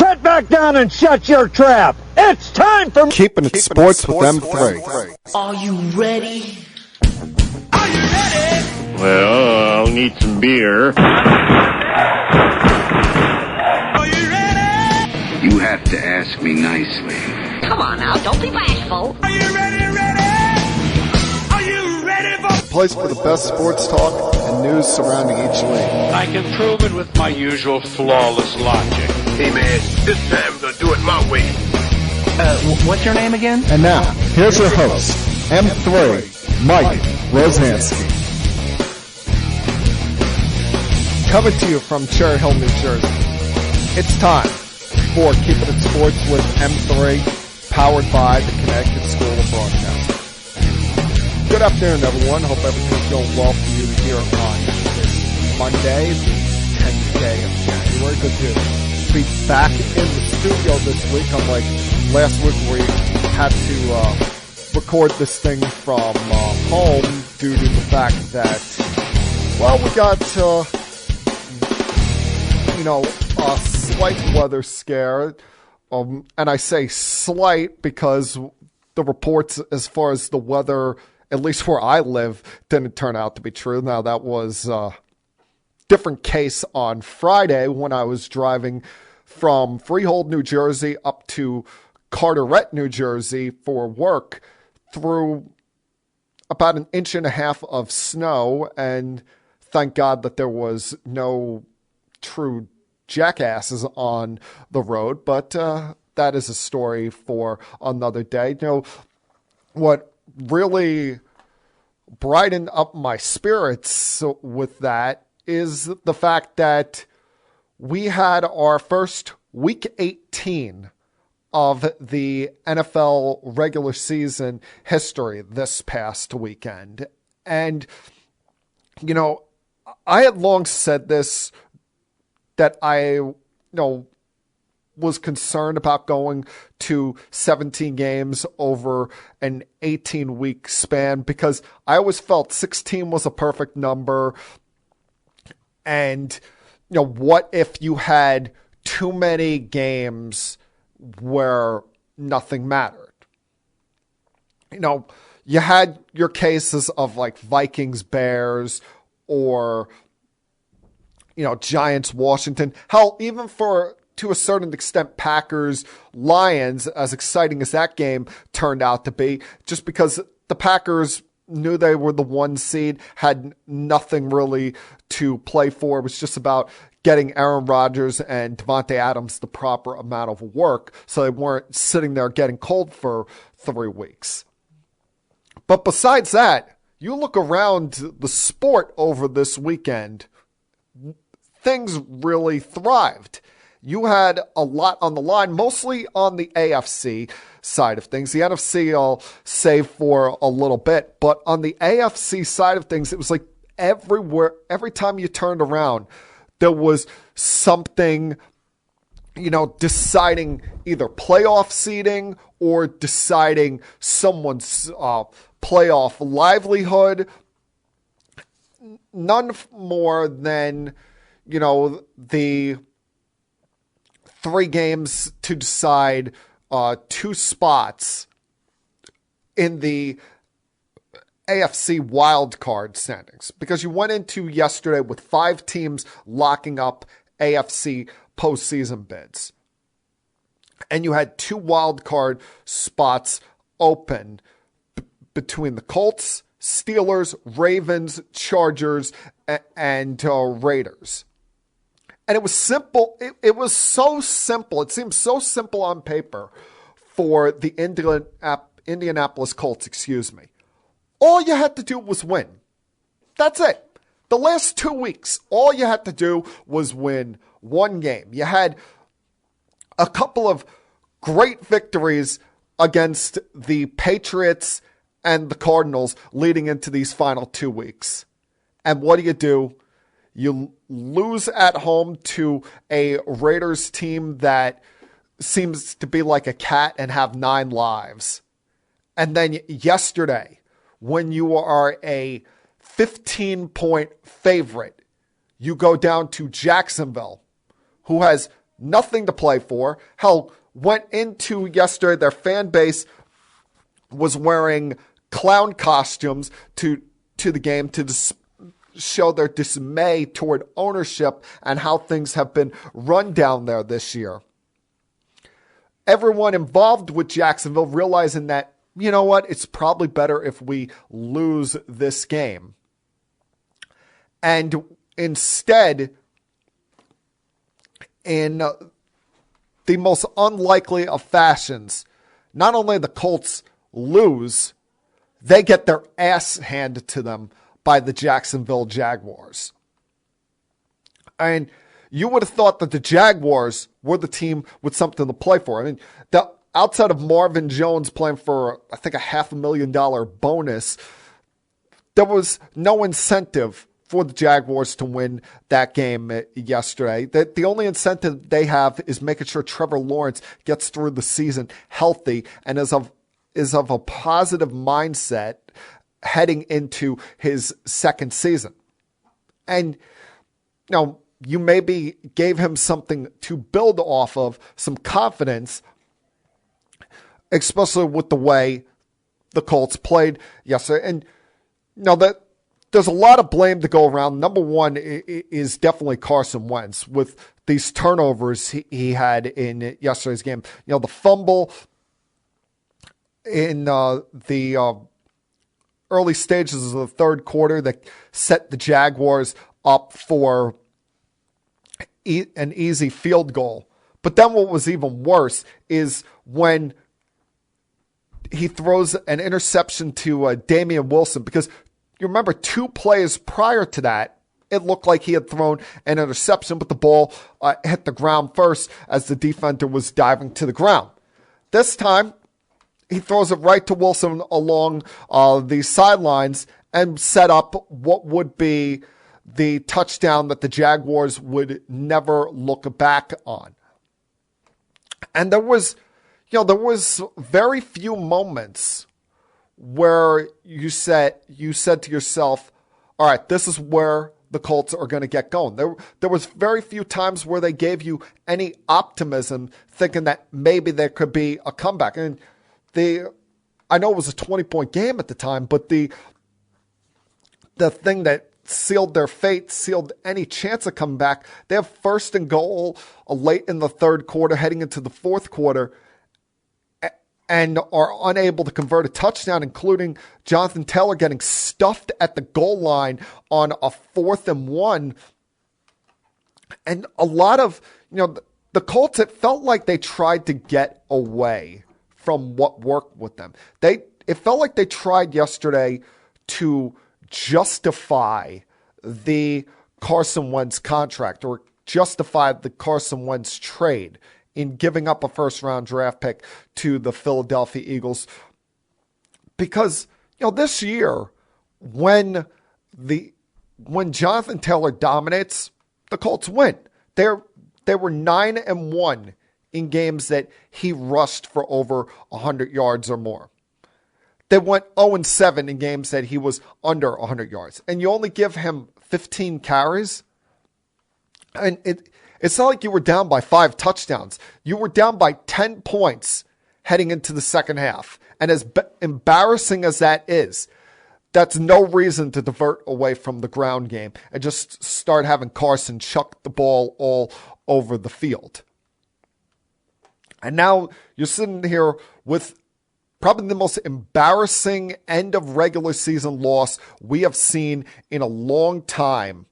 Sit back down and shut your trap. It's time for Keeping It Sports with M3. Are you ready? Are you ready? Well, I'll need some beer. Are you ready? You have to ask me nicely. Come on now, don't be bashful. Are you ready? Are you ready for Place for the best sports talk and news surrounding each league. I can prove it with my usual flawless logic. Hey, man, this time we're going to do it my way. What's your name again? And now, here's your host, M3, Mike Rosansky. Coming to you from Cherry Hill, New Jersey. It's time for Keeping It Sports with M3, powered by the Connecticut School of Broadcasting. Good afternoon, everyone. Hope everything's going well for you here on this Monday, the 10th day of January. Good to be back in the studio this week, unlike last week where we had to record this thing from home due to the fact that, well, we got, a slight weather scare. And I say slight because the reports as far as the weather, at least where I live, didn't turn out to be true. Now, that was a different case on Friday when I was driving from Freehold, New Jersey up to Carteret, New Jersey for work through about 1.5 inches of snow. And thank God that there was no true jackasses on the road. But that is a story for another day. You know, what really brightened up my spirits with that is the fact that we had our first week 18 of the NFL regular season history this past weekend. And, you know, I had long said this, that I, was concerned about going to 17 games over an 18-week span because I always felt 16 was a perfect number. And, what if you had too many games where nothing mattered? You had your cases of like Vikings, Bears, or, Giants, Washington. Hell, even to a certain extent, Packers, Lions, as exciting as that game turned out to be, just because the Packers knew they were the 1 seed, had nothing really to play for. It was just about getting Aaron Rodgers and Devontae Adams the proper amount of work so they weren't sitting there getting cold for 3 weeks. But besides that, you look around the sport over this weekend, things really thrived. You had a lot on the line, mostly on the AFC side of things. The NFC I'll save for a little bit, but on the AFC side of things, it was like everywhere, every time you turned around, there was something, deciding either playoff seeding or deciding someone's playoff livelihood. None more than, the 3 games to decide 2 spots in the AFC wildcard standings, because you went into yesterday with 5 teams locking up AFC postseason bids. And you had 2 wildcard spots open between the Colts, Steelers, Ravens, Chargers, and Raiders. And it was simple. It was so simple. It seemed so simple on paper for the Indianapolis Colts, All you had to do was win. That's it. The last 2 weeks, all you had to do was win 1 game. You had a couple of great victories against the Patriots and the Cardinals leading into these final 2 weeks. And what do? You lose at home to a Raiders team that seems to be like a cat and have 9 lives. And then yesterday, when you are a 15-point favorite, you go down to Jacksonville, who has nothing to play for. Hell, went into yesterday, their fan base was wearing clown costumes to the game to show their dismay toward ownership and how things have been run down there this year. Everyone involved with Jacksonville realizing that, you know what, it's probably better if we lose this game. And instead, in the most unlikely of fashions, not only the Colts lose, they get their ass handed to them by the Jacksonville Jaguars. And you would have thought that the Jaguars were the team with something to play for. I mean, outside of Marvin Jones playing for, I think, a $500,000 bonus, there was no incentive for the Jaguars to win that game yesterday. The only incentive they have is making sure Trevor Lawrence gets through the season healthy and is of a positive mindset heading into his second season. And, you maybe gave him something to build off of, some confidence, especially with the way the Colts played yesterday. And, that there's a lot of blame to go around. Number one is definitely Carson Wentz with these turnovers he had in yesterday's game. The fumble in the early stages of the third quarter that set the Jaguars up for an easy field goal. But then what was even worse is when he throws an interception to Damian Wilson, because you remember 2 plays prior to that, it looked like he had thrown an interception, but the ball hit the ground first as the defender was diving to the ground. This time, he throws it right to Wilson along the sidelines and set up what would be the touchdown that the Jaguars would never look back on. And there was very few moments where you said to yourself, all right, this is where the Colts are going to get going. There was very few times where they gave you any optimism thinking that maybe there could be a comeback. And I know it was a 20-point game at the time, but the thing that sealed their fate, sealed any chance of coming back, they have first and goal late in the third quarter, heading into the fourth quarter, and are unable to convert a touchdown, including Jonathan Taylor getting stuffed at the goal line on a 4th and 1. And a lot of, the Colts, it felt like they tried to get away from what worked with them. It felt like they tried yesterday to justify the Carson Wentz contract or justify the Carson Wentz trade in giving up a first-round draft pick to the Philadelphia Eagles. Because, this year, when Jonathan Taylor dominates, the Colts win. They were 9-1 in games that he rushed for over 100 yards or more. They went 0-7 in games that he was under 100 yards. And you only give him 15 carries. And it's not like you were down by 5 touchdowns. You were down by 10 points heading into the second half. And as embarrassing as that is, that's no reason to divert away from the ground game and just start having Carson chuck the ball all over the field. And now you're sitting here with probably the most embarrassing end of regular season loss we have seen in a long time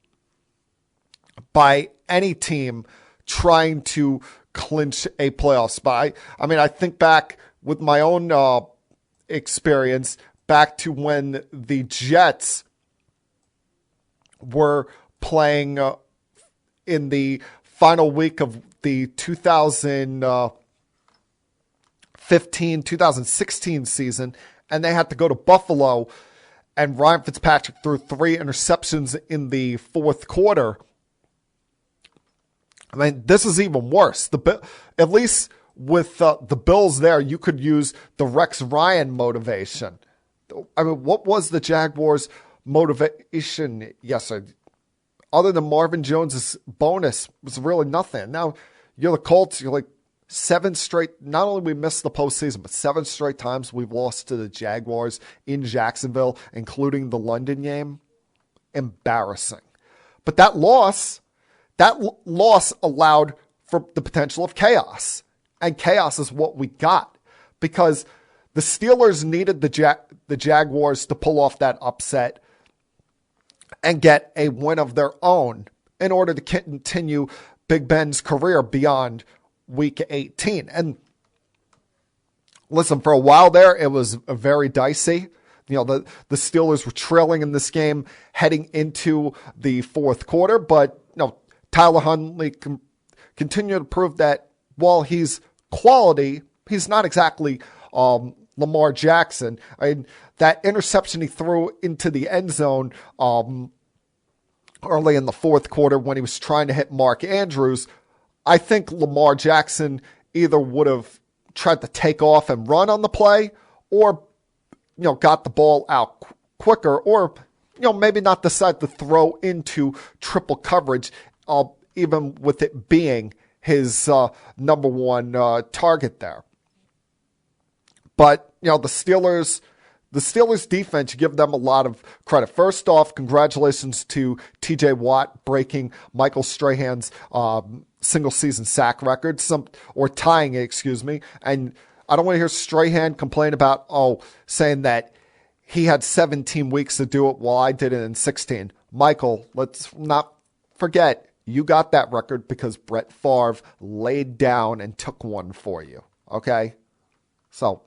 by any team trying to clinch a playoff spot. I think back with my own experience back to when the Jets were playing in the final week of the 2015-2016 season, and they had to go to Buffalo, and Ryan Fitzpatrick threw 3 interceptions in the fourth quarter. This is even worse. At least with the Bills there, you could use the Rex Ryan motivation. What was the Jaguars' motivation yesterday? Other than Marvin Jones' bonus, was really nothing. Now, You're the Colts. You're like 7 straight. Not only we missed the postseason, but 7 straight times we've lost to the Jaguars in Jacksonville, including the London game. Embarrassing. But that loss allowed for the potential of chaos. And chaos is what we got, because the Steelers needed the Jaguars to pull off that upset and get a win of their own in order to continue Big Ben's career beyond week 18. And listen, for a while there, it was very dicey. You know, the Steelers were trailing in this game heading into the fourth quarter, but Tyler Huntley continued to prove that while he's quality, he's not exactly Lamar Jackson. I mean, that interception he threw into the end zone early in the fourth quarter when he was trying to hit Mark Andrews, I think Lamar Jackson either would have tried to take off and run on the play, or got the ball out quicker, or maybe not decide to throw into triple coverage, even with it being his number one target there. But the Steelers defense, you give them a lot of credit. First off, congratulations to T.J. Watt breaking Michael Strahan's single season sack record, or tying it, excuse me. And I don't want to hear Strahan complain about saying that he had 17 weeks to do it while I did it in 16. Michael, let's not forget, you got that record because Brett Favre laid down and took one for you. Okay? So,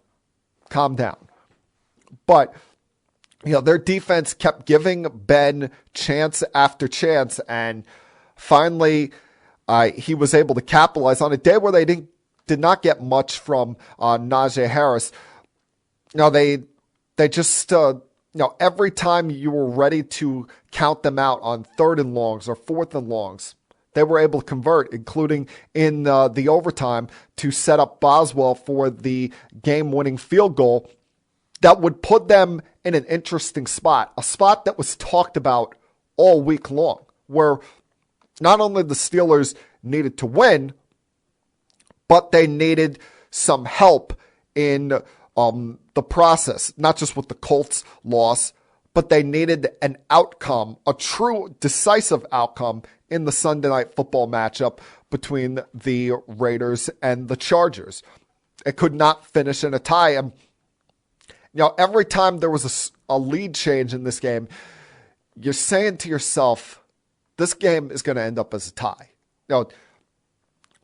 calm down. But, their defense kept giving Ben chance after chance, and finally he was able to capitalize on a day where they did not get much from Najee Harris. They just, every time you were ready to count them out on 3rd and longs or 4th and longs, they were able to convert, including in the overtime, to set up Boswell for the game-winning field goal that would put them in an interesting spot, a spot that was talked about all week long, where not only the Steelers needed to win, but they needed some help in the process, not just with the Colts loss, but they needed an outcome, a true decisive outcome in the Sunday Night Football matchup between the Raiders and the Chargers. It could not finish in a tie. And every time there was a lead change in this game, you're saying to yourself, this game is going to end up as a tie.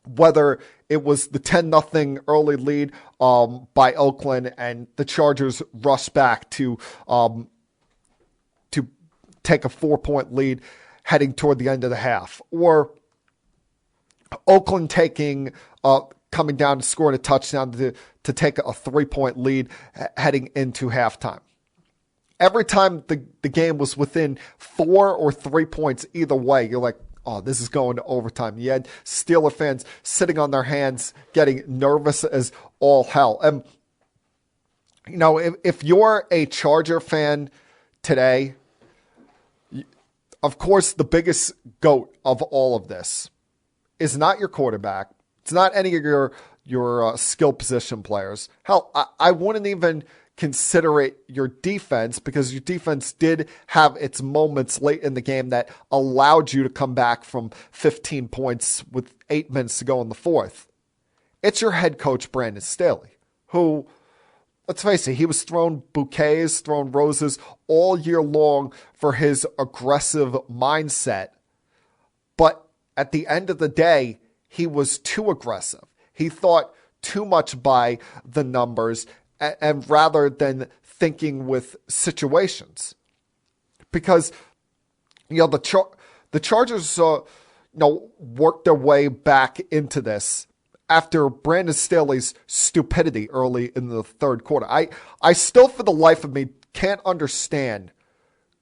Whether it was the 10-0 early lead by Oakland and the Chargers rushed back to take a 4-point lead heading toward the end of the half, or Oakland coming down to scoring a touchdown to take a 3-point lead heading into halftime. Every time the game was within 4 or 3 points either way, you're like, oh, this is going to overtime. You had Steeler fans sitting on their hands, getting nervous as all hell. And, if you're a Charger fan today, of course, the biggest goat of all of this is not your quarterback. It's not any of your skill position players. Hell, I wouldn't even consider it your defense, because your defense did have its moments late in the game that allowed you to come back from 15 points with 8 minutes to go in the fourth. It's your head coach, Brandon Staley, who, let's face it, he was thrown bouquets, thrown roses all year long for his aggressive mindset. But at the end of the day, he was too aggressive. He thought too much by the numbers, and rather than thinking with situations. Because, the Chargers, worked their way back into this after Brandon Staley's stupidity early in the third quarter. I still, for the life of me, can't understand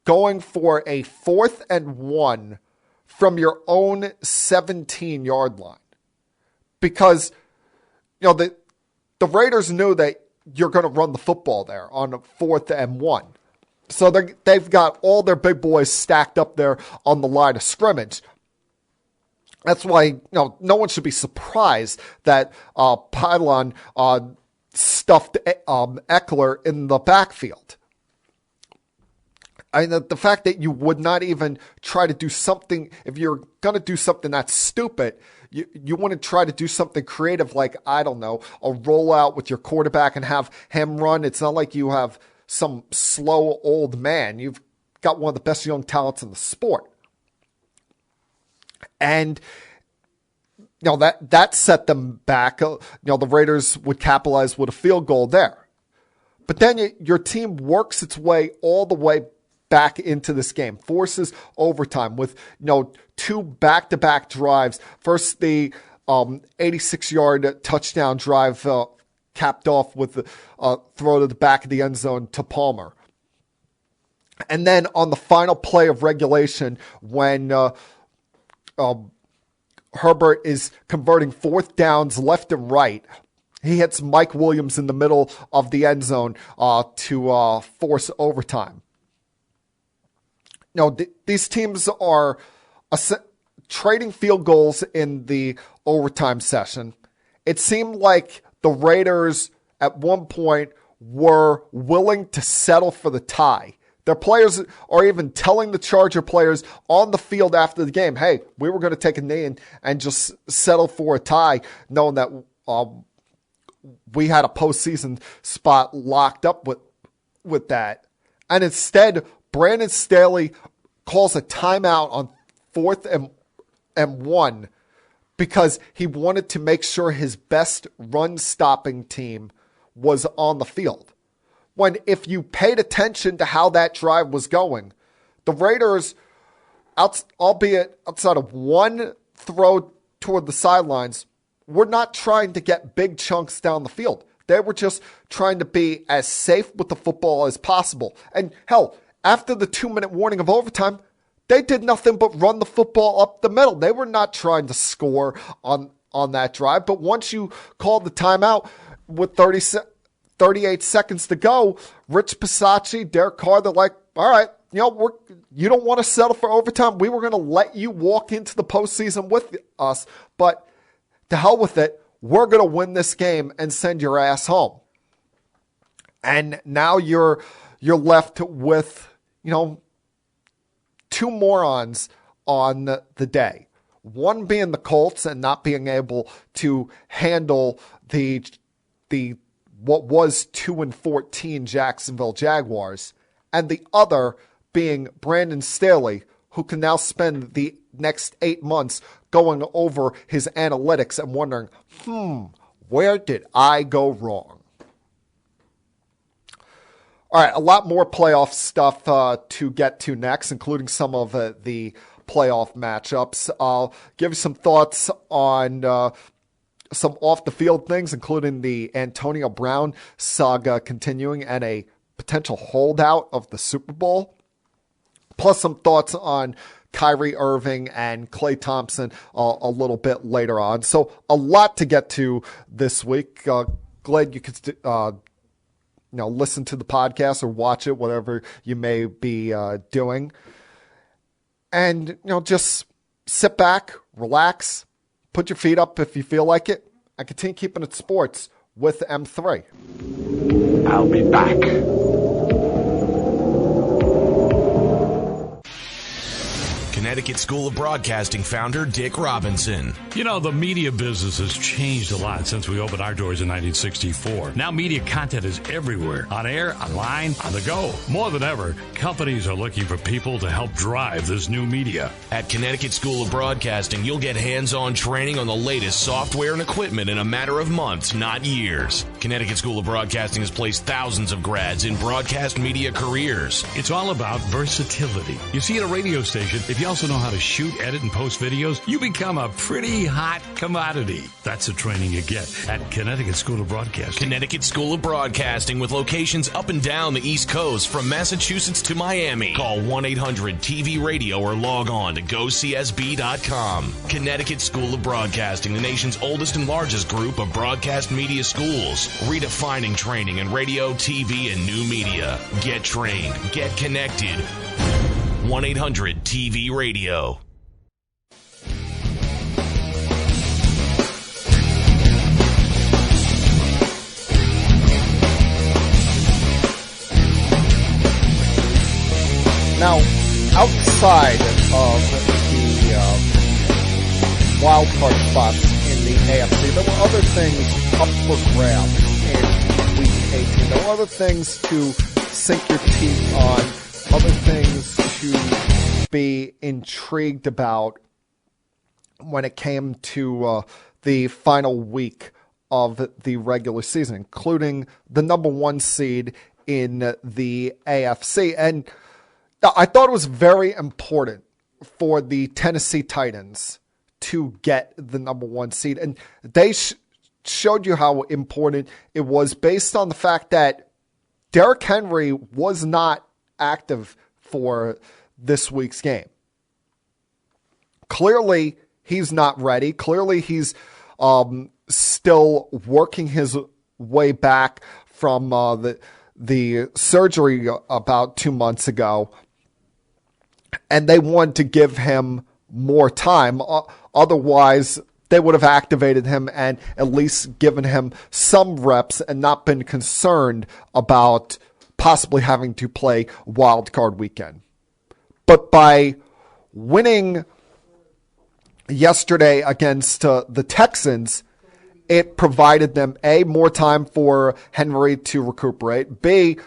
going for a 4th and 1 from your own 17-yard line. Because, the Raiders knew that you're going to run the football there on a 4th and 1. So they've got all their big boys stacked up there on the line of scrimmage. That's why no one should be surprised that Pylon stuffed Eckler in the backfield. I mean, the fact that you would not even try to do something, if you're going to do something that's stupid, you want to try to do something creative like, I don't know, a rollout with your quarterback and have him run. It's not like you have some slow old man. You've got one of the best young talents in the sport. And that set them back. The Raiders would capitalize with a field goal there. But then your team works its way all the way back into this game, forces overtime with 2 back-to-back drives. First, the 86-yard touchdown drive capped off with the throw to the back of the end zone to Palmer. And then on the final play of regulation, when Herbert is converting 4th downs left and right, he hits Mike Williams in the middle of the end zone to force overtime. These teams are trading field goals in the overtime session. It seemed like the Raiders at one point were willing to settle for the tie. Their players are even telling the Charger players on the field after the game, hey, we were going to take a knee and just settle for a tie, knowing that we had a postseason spot locked up with that. And instead, Brandon Staley calls a timeout on 4th and 1 because he wanted to make sure his best run-stopping team was on the field. When if you paid attention to how that drive was going, the Raiders, albeit outside of one throw toward the sidelines, were not trying to get big chunks down the field. They were just trying to be as safe with the football as possible. And hell, after the 2-minute warning of overtime, they did nothing but run the football up the middle. They were not trying to score on that drive. But once you called the timeout with 38 seconds to go, Rich Pisacci, Derek Carr, they're like, all right, you don't want to settle for overtime. We were going to let you walk into the postseason with us, but to hell with it. We're going to win this game and send your ass home. And now you're left with, 2 morons on the day. One being the Colts and not being able to handle the what was 2-14 Jacksonville Jaguars, and the other being Brandon Staley, who can now spend the next 8 months going over his analytics and wondering, where did I go wrong? All right, a lot more playoff stuff to get to next, including some of the playoff matchups. I'll give you some thoughts on some off-the-field things, including the Antonio Brown saga continuing and a potential holdout of the Super Bowl, plus some thoughts on Kyrie, Irving, and Klay Thompson a little bit later on. So a lot to get to this week. Glad you could listen to the podcast or watch it, whatever you may be doing. And, just sit back, relax, put your feet up if you feel like it, and continue keeping it sports with M3. I'll be back. Connecticut School of Broadcasting founder Dick Robinson. The media business has changed a lot since we opened our doors in 1964. Now media content is everywhere. On air, online, on the go. More than ever, companies are looking for people to help drive this new media. At Connecticut School of Broadcasting, you'll get hands-on training on the latest software and equipment in a matter of months, not years. Connecticut School of Broadcasting has placed thousands of grads in broadcast media careers. It's all about versatility. You see, at a radio station, if you also know how to shoot, edit, and post videos, you become a pretty hot commodity. That's the training you get at Connecticut School of Broadcasting. Connecticut School of Broadcasting with locations up and down the East Coast from Massachusetts to Miami. Call 1-800-TV-RADIO or log on to GoCSB.com. Connecticut School of Broadcasting, the nation's oldest and largest group of broadcast media schools, redefining training in radio, TV, and new media. Get trained. Get connected. 1-800-TV-RADIO. outside of the wild card spots in the AFC, there were other things up for grabs in Week 18. There were other things to sink your teeth on, other things to be intrigued about when it came to the final week of the regular season, including the number 1 seed in the AFC. And I thought it was very important for the Tennessee Titans to get the number 1 seed. And they showed you how important it was based on the fact that Derrick Henry was not active for this week's game. Clearly, he's not ready. Clearly, he's still working his way back from the surgery about 2 months ago. And they wanted to give him more time. Otherwise, they would have activated him and at least given him some reps and not been concerned about possibly having to play wild card weekend. But by winning yesterday against the Texans, it provided them, A, more time for Henry to recuperate, B,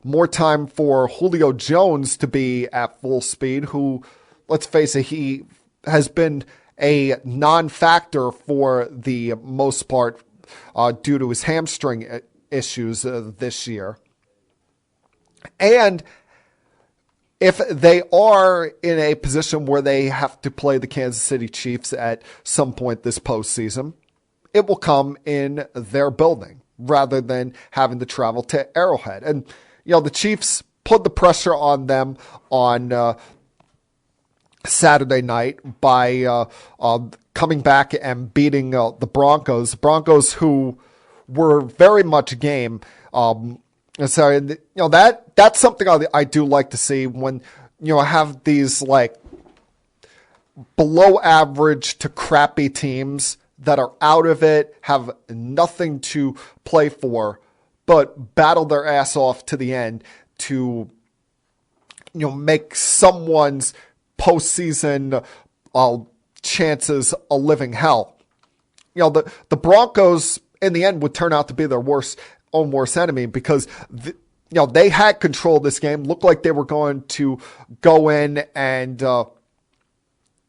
more time for Julio Jones to be at full speed, who, let's face it, he has been a non-factor for the most part due to his hamstring issues this year. And if they are in a position where they have to play the Kansas City Chiefs at some point this postseason, it will come in their building rather than having to travel to Arrowhead. And, the Chiefs put the pressure on them on Saturday night by coming back and beating the Broncos. Broncos who were very much game. So, that's something I do like to see when, I have these like below average to crappy teams that are out of it, have nothing to play for, but battle their ass off to the end to, make someone's postseason chances a living hell. The Broncos in the end would turn out to be their own worst enemy because they had control of this game. Looked like they were going to go in and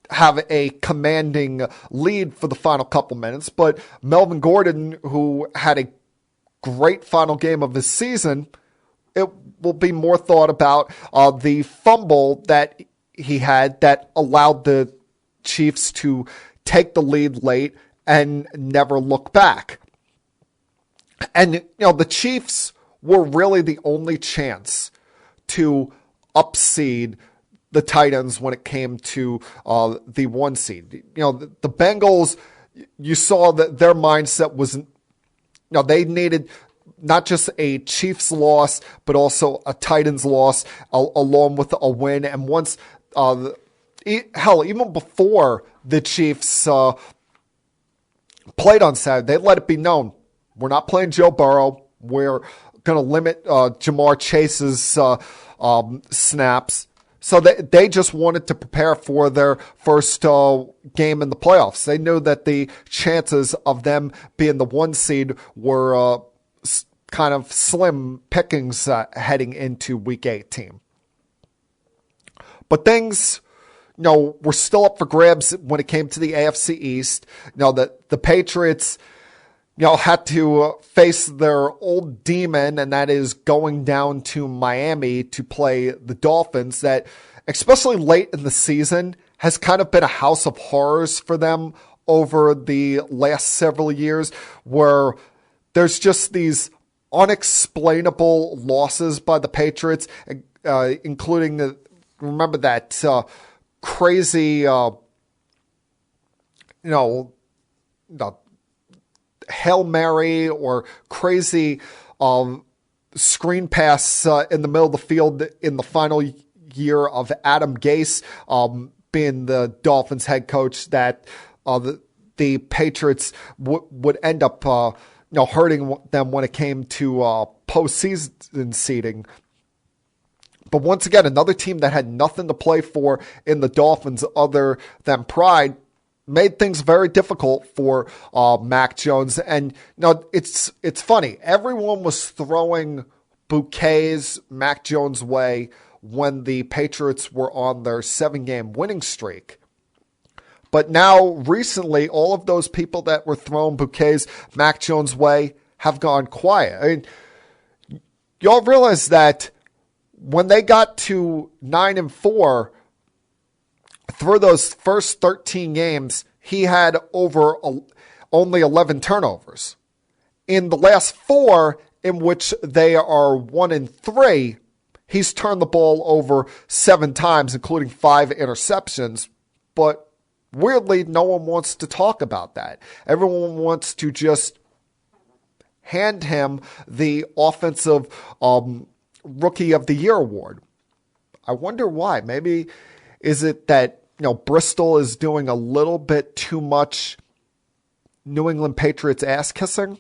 have a commanding lead for the final couple minutes, but Melvin Gordon, who had a great final game of his season, it will be more thought about the fumble that he had that allowed the Chiefs to take the lead late and never look back. And, the Chiefs were really the only chance to upseed the Titans when it came to the 1 seed. The Bengals, you saw that their mindset was, they needed not just a Chiefs loss, but also a Titans loss along with a win. And once, even before the Chiefs played on Saturday, they let it be known, we're not playing Joe Burrow. We're going to limit Jamar Chase's snaps. So they just wanted to prepare for their first game in the playoffs. They knew that the chances of them being the 1 seed were kind of slim pickings heading into Week 18. But things, were still up for grabs when it came to the AFC East. The Patriots, had to face their old demon, and that is going down to Miami to play the Dolphins, that, especially late in the season, has kind of been a house of horrors for them over the last several years, where there's just these unexplainable losses by the Patriots, including, remember that crazy, Hail Mary or crazy screen pass in the middle of the field in the final year of Adam Gase being the Dolphins head coach, that the Patriots would end up hurting them when it came to postseason seeding. But once again, another team that had nothing to play for in the Dolphins other than pride made things very difficult for Mac Jones. And it's funny. Everyone was throwing bouquets Mac Jones' way when the Patriots were on their 7-game winning streak. But now, recently, all of those people that were throwing bouquets Mac Jones' way have gone quiet. I mean, y'all realize that when they got to 9-4, through those first 13 games, he had only 11 turnovers. In the last 4, in which they are 1-3, he's turned the ball over 7 times, including 5 interceptions. But weirdly, no one wants to talk about that. Everyone wants to just hand him the offensive Rookie of the Year award. I wonder why. Maybe is it that Bristol is doing a little bit too much New England Patriots ass kissing?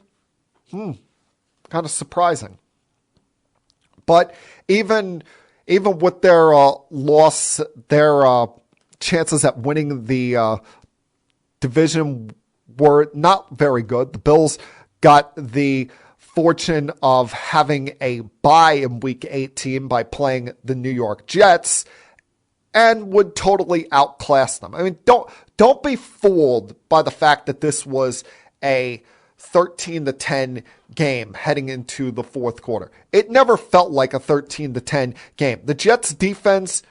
Kind of surprising. But even with their loss, their chances at winning the division were not very good. The Bills got the fortune of having a bye in Week 18 by playing the New York Jets, and would totally outclass them. I mean, don't be fooled by the fact that this was a 13-10 game heading into the fourth quarter. It never felt like a 13-10 game. The Jets defense,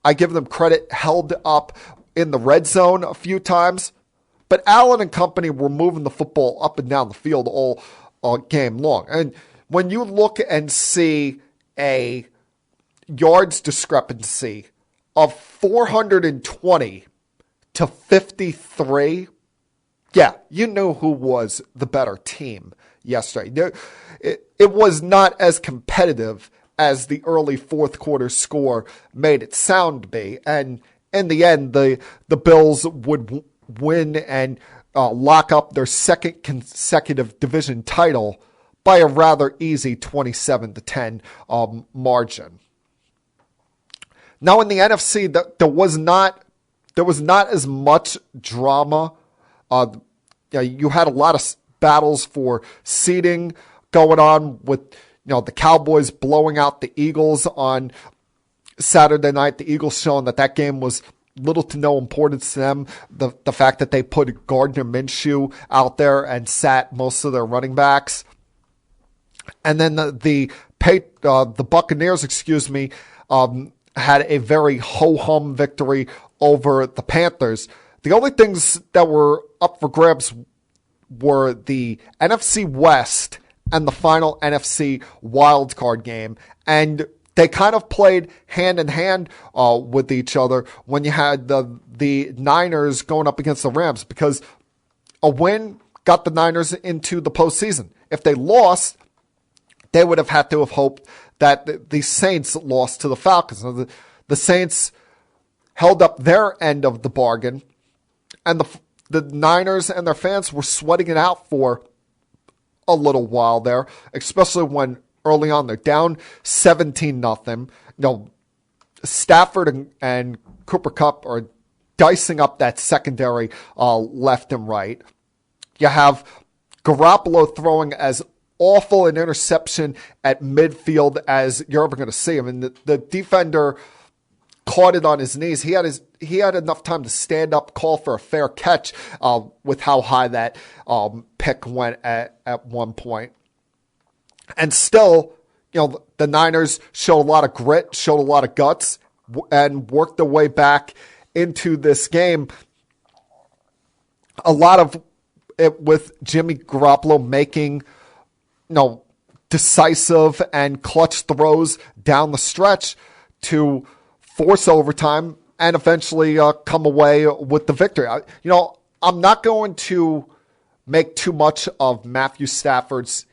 I give them credit, held up in the red zone a few times, but Allen and company were moving the football up and down the field all game long. And when you look and see a yards discrepancy of 420 to 53, yeah, you knew who was the better team yesterday. It was not as competitive as the early fourth quarter score made it sound to be. And in the end, the Bills would win and lock up their second consecutive division title by a rather easy 27-10 margin. Now in the NFC, there was not as much drama. You had a lot of battles for seeding going on with the Cowboys blowing out the Eagles on Saturday night. The Eagles showing that game was little to no importance to them. The fact that they put Gardner Minshew out there and sat most of their running backs. And then the Buccaneers, had a very ho-hum victory over the Panthers. The only things that were up for grabs were the NFC West and the final NFC wildcard game. And they kind of played hand in hand with each other when you had the Niners going up against the Rams, because a win got the Niners into the postseason. If they lost, they would have had to have hoped that the Saints lost to the Falcons. The Saints held up their end of the bargain, and the Niners and their fans were sweating it out for a little while there, especially when early on they're down 17-0. Stafford and Cooper Kupp are dicing up that secondary left and right. You have Garoppolo throwing as awful an interception at midfield as you're ever going to see. I mean, the defender caught it on his knees. He had enough time to stand up, call for a fair catch with how high that pick went at one point. And still, the Niners showed a lot of grit, showed a lot of guts, and worked their way back into this game. A lot of it with Jimmy Garoppolo making decisive and clutch throws down the stretch to force overtime and eventually come away with the victory. I'm not going to make too much of Matthew Stafford's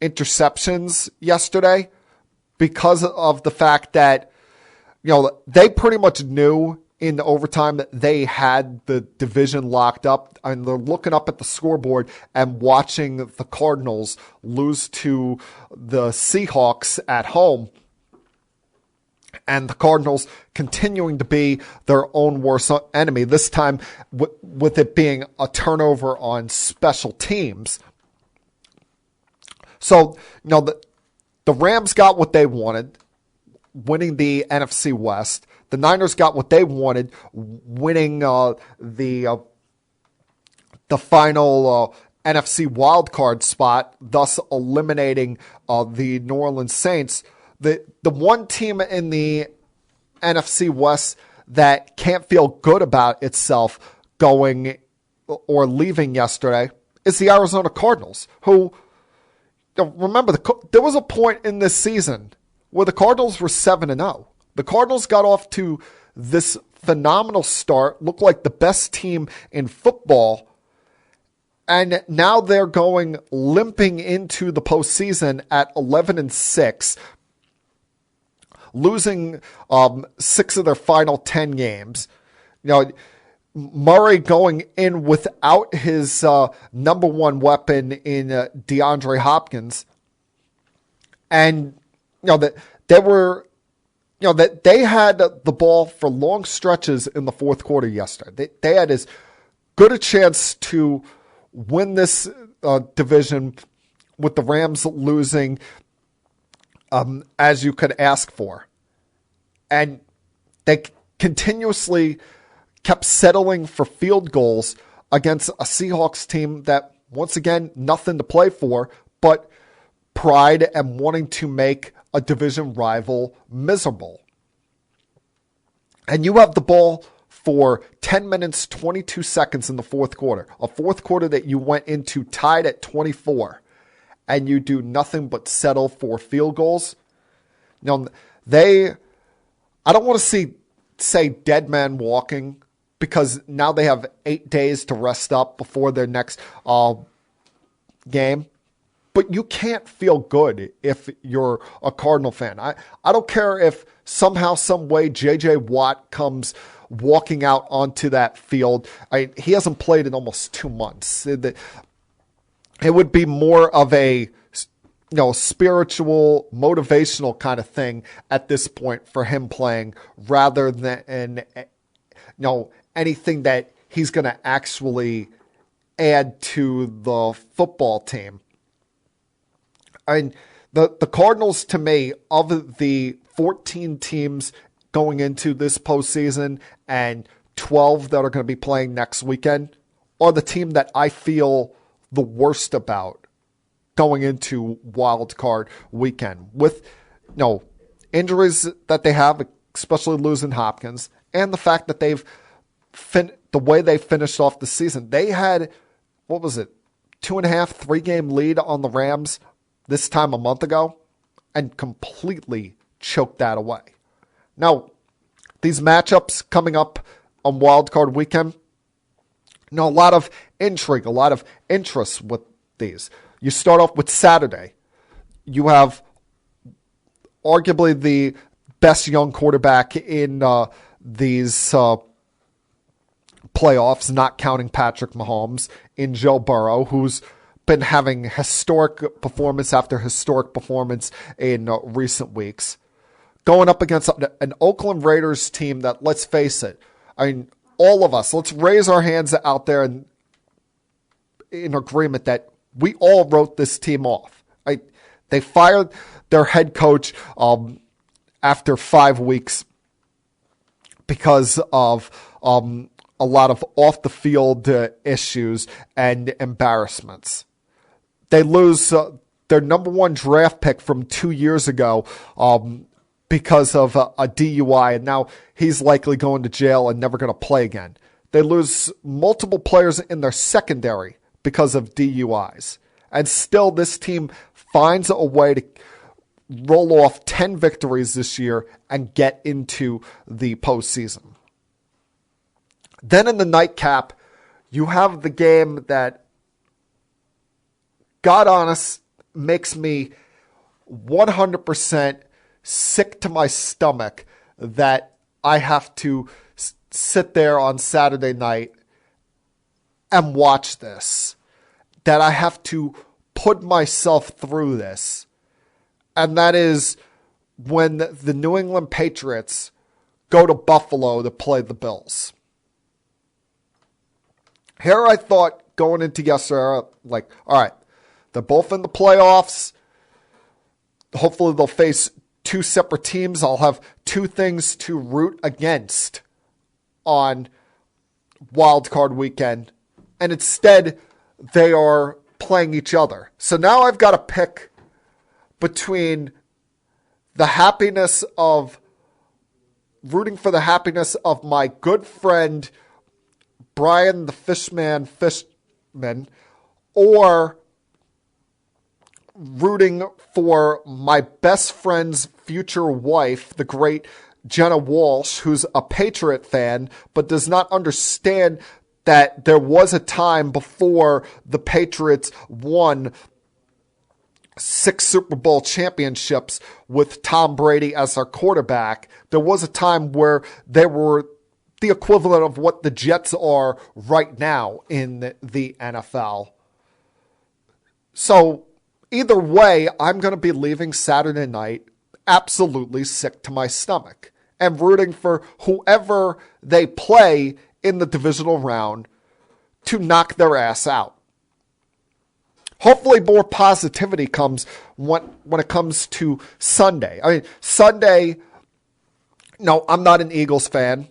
interceptions yesterday because of the fact that, they pretty much knew in the overtime that they had the division locked up, and they're looking up at the scoreboard and watching the Cardinals lose to the Seahawks at home. And the Cardinals continuing to be their own worst enemy, this time with it being a turnover on special teams. So, the Rams got what they wanted, winning the NFC West. The Niners got what they wanted, winning the final NFC wildcard spot, thus eliminating the New Orleans Saints. The one team in the NFC West that can't feel good about itself going or leaving yesterday is the Arizona Cardinals, who, remember, there was a point in this season where the Cardinals were 7-0. The Cardinals got off to this phenomenal start, looked like the best team in football, and now they're going limping into the postseason at 11-6, losing 6 of their final 10 games. Murray going in without his number one weapon in DeAndre Hopkins, and that they were, that they had the ball for long stretches in the fourth quarter yesterday. They had as good a chance to win this division with the Rams losing as you could ask for. And they continuously kept settling for field goals against a Seahawks team that, once again, nothing to play for, but pride and wanting to make a division rival miserable. And you have the ball for 10 minutes, 22 seconds in the fourth quarter, a fourth quarter that you went into tied at 24, and you do nothing but settle for field goals. I don't want to say dead man walking, because now they have 8 days to rest up before their next game. But you can't feel good if you're a Cardinal fan. I don't care if somehow, some way, J.J. Watt comes walking out onto that field. He hasn't played in almost 2 months. It would be more of a spiritual, motivational kind of thing at this point for him playing, rather than anything that he's going to actually add to the football team. The Cardinals, to me, of the 14 teams going into this postseason and 12 that are going to be playing next weekend, are the team that I feel the worst about going into wild card weekend, with injuries that they have, especially losing Hopkins, and the fact that they've the way they finished off the season. They had, 2.5, 3 game lead on the Rams this time a month ago, and completely choked that away. Now, these matchups coming up on wild card weekend, a lot of intrigue, a lot of interest with these. You start off with Saturday. You have arguably the best young quarterback in these playoffs, not counting Patrick Mahomes, in Joe Burrow, who's been having historic performance after historic performance in recent weeks. Going up against an Oakland Raiders team that, let's face it, all of us, let's raise our hands out there and in agreement that we all wrote this team off. They fired their head coach after 5 weeks because of a lot of off-the-field issues and embarrassments. They lose their number one draft pick from 2 years ago because of a DUI, and now he's likely going to jail and never going to play again. They lose multiple players in their secondary because of DUIs. And still, this team finds a way to roll off 10 victories this year and get into the postseason. Then in the nightcap, you have the game that, God honest, makes me 100% sick to my stomach that I have to sit there on Saturday night and watch this. That I have to put myself through this. And that is when the New England Patriots go to Buffalo to play the Bills. Here I thought going into yesterday, like, all right, they're both in the playoffs. Hopefully they'll face two separate teams. I'll have two things to root against on Wild Card weekend. And instead, they are playing each other. So now I've got to pick between the happiness of rooting for the happiness of my good friend Brian the Fishman or rooting for my best friend's future wife, the great Jenna Walsh, who's a Patriot fan, but does not understand that there was a time before the Patriots won 6 Super Bowl championships with Tom Brady as their quarterback. There was a time where they were the equivalent of what the Jets are right now in the NFL. So either way, I'm going to be leaving Saturday night absolutely sick to my stomach and rooting for whoever they play in the divisional round to knock their ass out. Hopefully more positivity comes when it comes to Sunday. I mean, Sunday, no, I'm not an Eagles fan.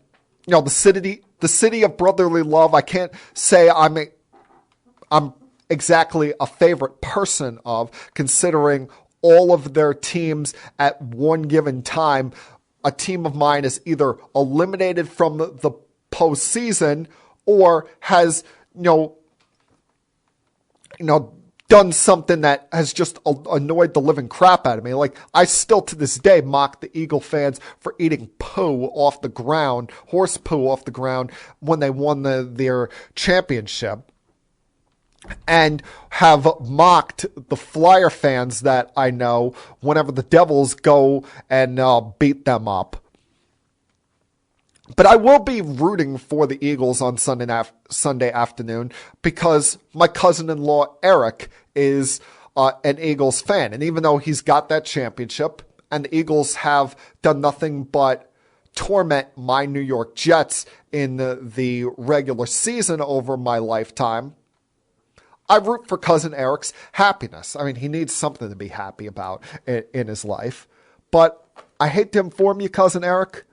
You know, the city of brotherly love, I can't say I'm exactly a favorite person of, considering all of their teams at one given time. A team of mine is either eliminated from the postseason or has, done something that has just annoyed the living crap out of me. Like, I still to this day mock the Eagle fans for eating poo off the ground, horse poo off the ground, when they won their championship. And have mocked the Flyer fans that I know whenever the Devils go and beat them up. But I will be rooting for the Eagles on Sunday afternoon because my cousin-in-law Eric is an Eagles fan. And even though he's got that championship and the Eagles have done nothing but torment my New York Jets in the regular season over my lifetime, I root for Cousin Eric's happiness. I mean, he needs something to be happy about in his life. But I hate to inform you, Cousin Eric,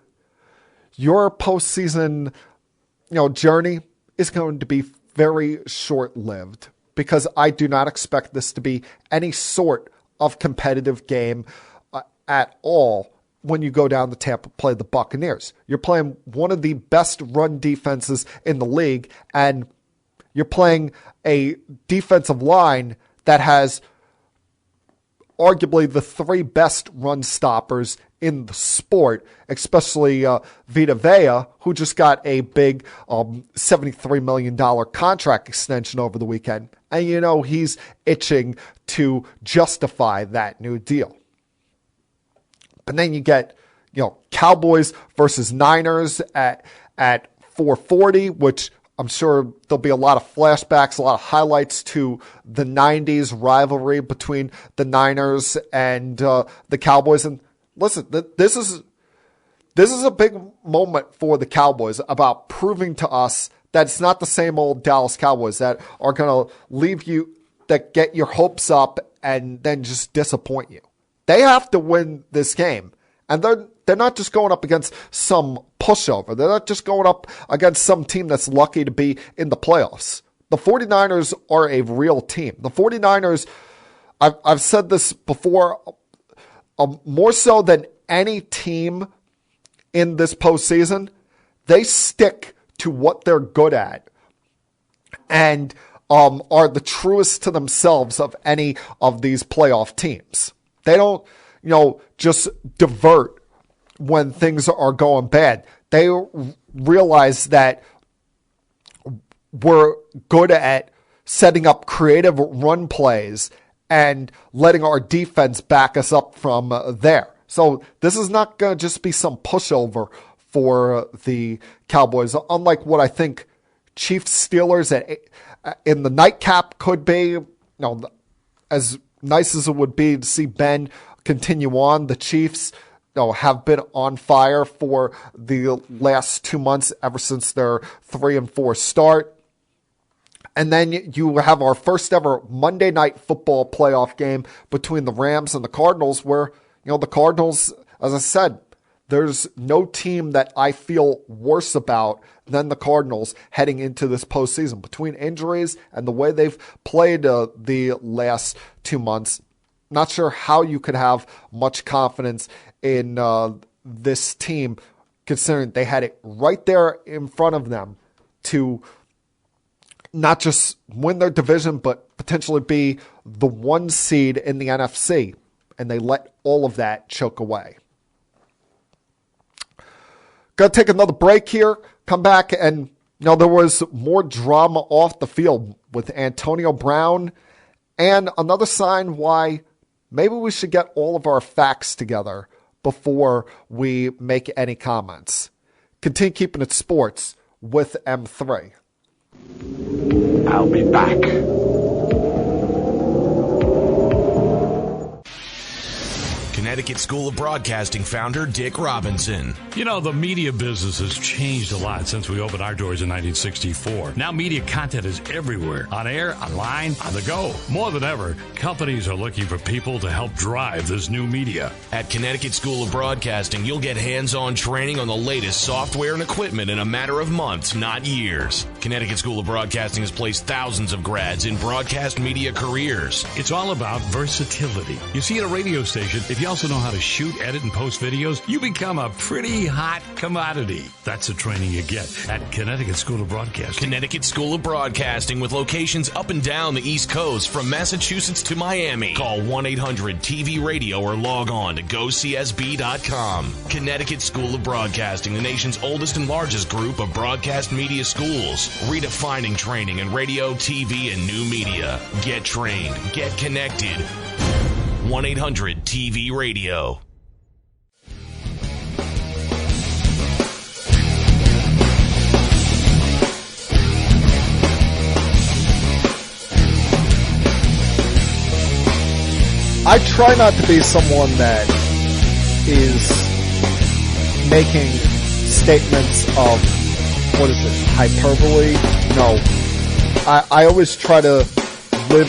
your postseason, journey is going to be very short-lived because I do not expect this to be any sort of competitive game at all when you go down to Tampa play the Buccaneers. You're playing one of the best run defenses in the league, and you're playing a defensive line that has arguably the 3 best run stoppers in the sport, especially Vita Vea, who just got a big $73 million contract extension over the weekend. And he's itching to justify that new deal. But then you get, Cowboys versus Niners at 4:40, which I'm sure there'll be a lot of flashbacks, a lot of highlights to the 90s rivalry between the Niners and the Cowboys. And listen, this is a big moment for the Cowboys about proving to us that it's not the same old Dallas Cowboys that are going to leave you, that get your hopes up and then just disappoint you. They have to win this game. And they're not just going up against some pushover. They're not just going up against some team that's lucky to be in the playoffs. The 49ers are a real team. The 49ers, I've said this before, more so than any team in this postseason, they stick to what they're good at and are the truest to themselves of any of these playoff teams. They don't, just divert when things are going bad. They realize that we're good at setting up creative run plays and letting our defense back us up from there. So this is not going to just be some pushover for the Cowboys, unlike what I think Chiefs Steelers in the nightcap could be. As nice as it would be to see Ben continue on, the Chiefs have been on fire for the last 2 months ever since their 3-4 start. And then you have our first ever Monday Night Football playoff game between the Rams and the Cardinals, where, the Cardinals, as I said, there's no team that I feel worse about than the Cardinals heading into this postseason. Between injuries and the way they've played the last 2 months, not sure how you could have much confidence in this team, considering they had it right there in front of them to not just win their division, but potentially be the 1 seed in the NFC. And they let all of that choke away. Got to take another break here. Come back and there was more drama off the field with Antonio Brown, and another sign why maybe we should get all of our facts together before we make any comments. Continue keeping it sports with M3. I'll be back. Connecticut School of Broadcasting founder Dick Robinson. The media business has changed a lot since we opened our doors in 1964. Now media content is everywhere. On air, online, on the go. More than ever, companies are looking for people to help drive this new media. At Connecticut School of Broadcasting, you'll get hands-on training on the latest software and equipment in a matter of months, not years. Connecticut School of Broadcasting has placed thousands of grads in broadcast media careers. It's all about versatility. You see, at a radio station, if you also know how to shoot, edit, and post videos, you become a pretty hot commodity. That's the training you get at Connecticut School of Broadcasting. Connecticut School of Broadcasting, with locations up and down the East Coast from Massachusetts to Miami. Call 1-800-TV-RADIO or log on to GoCSB.com. Connecticut School of Broadcasting, the nation's oldest and largest group of broadcast media schools, redefining training in radio, TV, and new media. Get trained. Get connected. 1-800-TV-RADIO. I try not to be someone that is making statements of, hyperbole? No. I always try to live,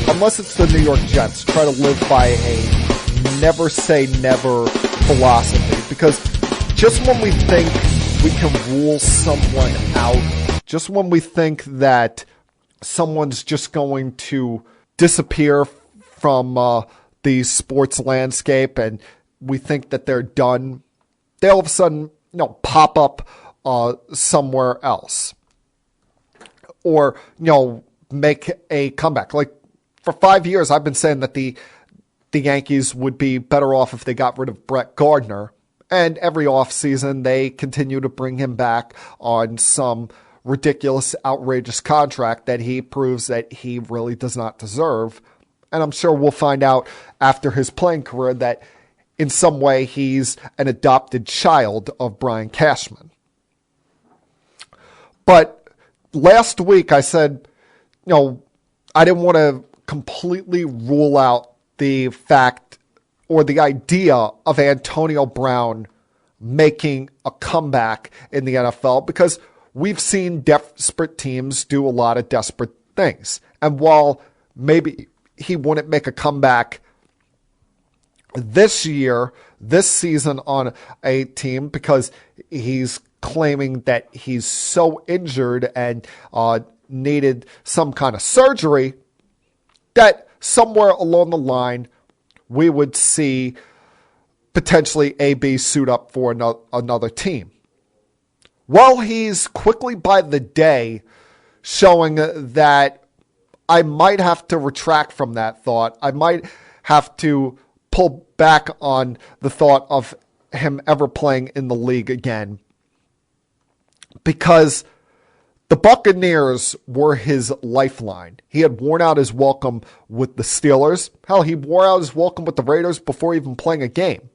unless it's the New York Jets, try to live by a never say never philosophy. Because just when we think we can rule someone out, just when we think that someone's just going to disappear from the sports landscape and we think that they're done, they all of a sudden pop up somewhere else. Or, make a comeback. Like, for 5 years, I've been saying that the Yankees would be better off if they got rid of Brett Gardner. And every offseason, they continue to bring him back on some ridiculous, outrageous contract that he proves that he really does not deserve. And I'm sure we'll find out after his playing career that in some way he's an adopted child of Brian Cashman. But last week I said, I didn't want to completely rule out the fact or the idea of Antonio Brown making a comeback in the NFL, because we've seen desperate teams do a lot of desperate things. And while maybe he wouldn't make a comeback this season on a team, because he's claiming that he's so injured and needed some kind of surgery, that somewhere along the line we would see potentially AB suit up for another team. Well, he's quickly by the day showing that I might have to retract from that thought. I might have to pull back on the thought of him ever playing in the league again, because the Buccaneers were his lifeline. He had worn out his welcome with the Steelers. Hell, he wore out his welcome with the Raiders before even playing a game.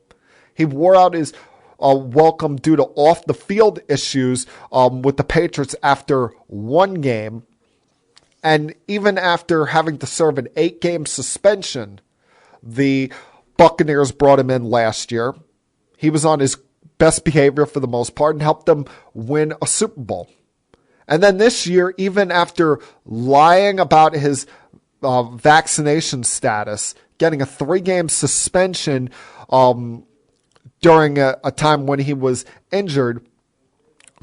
He wore out his welcome due to off-the-field issues with the Patriots after one game. And even after having to serve an 8-game suspension, the Buccaneers brought him in last year. He was on his best behavior for the most part and helped them win a Super Bowl. And then this year, even after lying about his vaccination status, getting a 3-game suspension during a time when he was injured,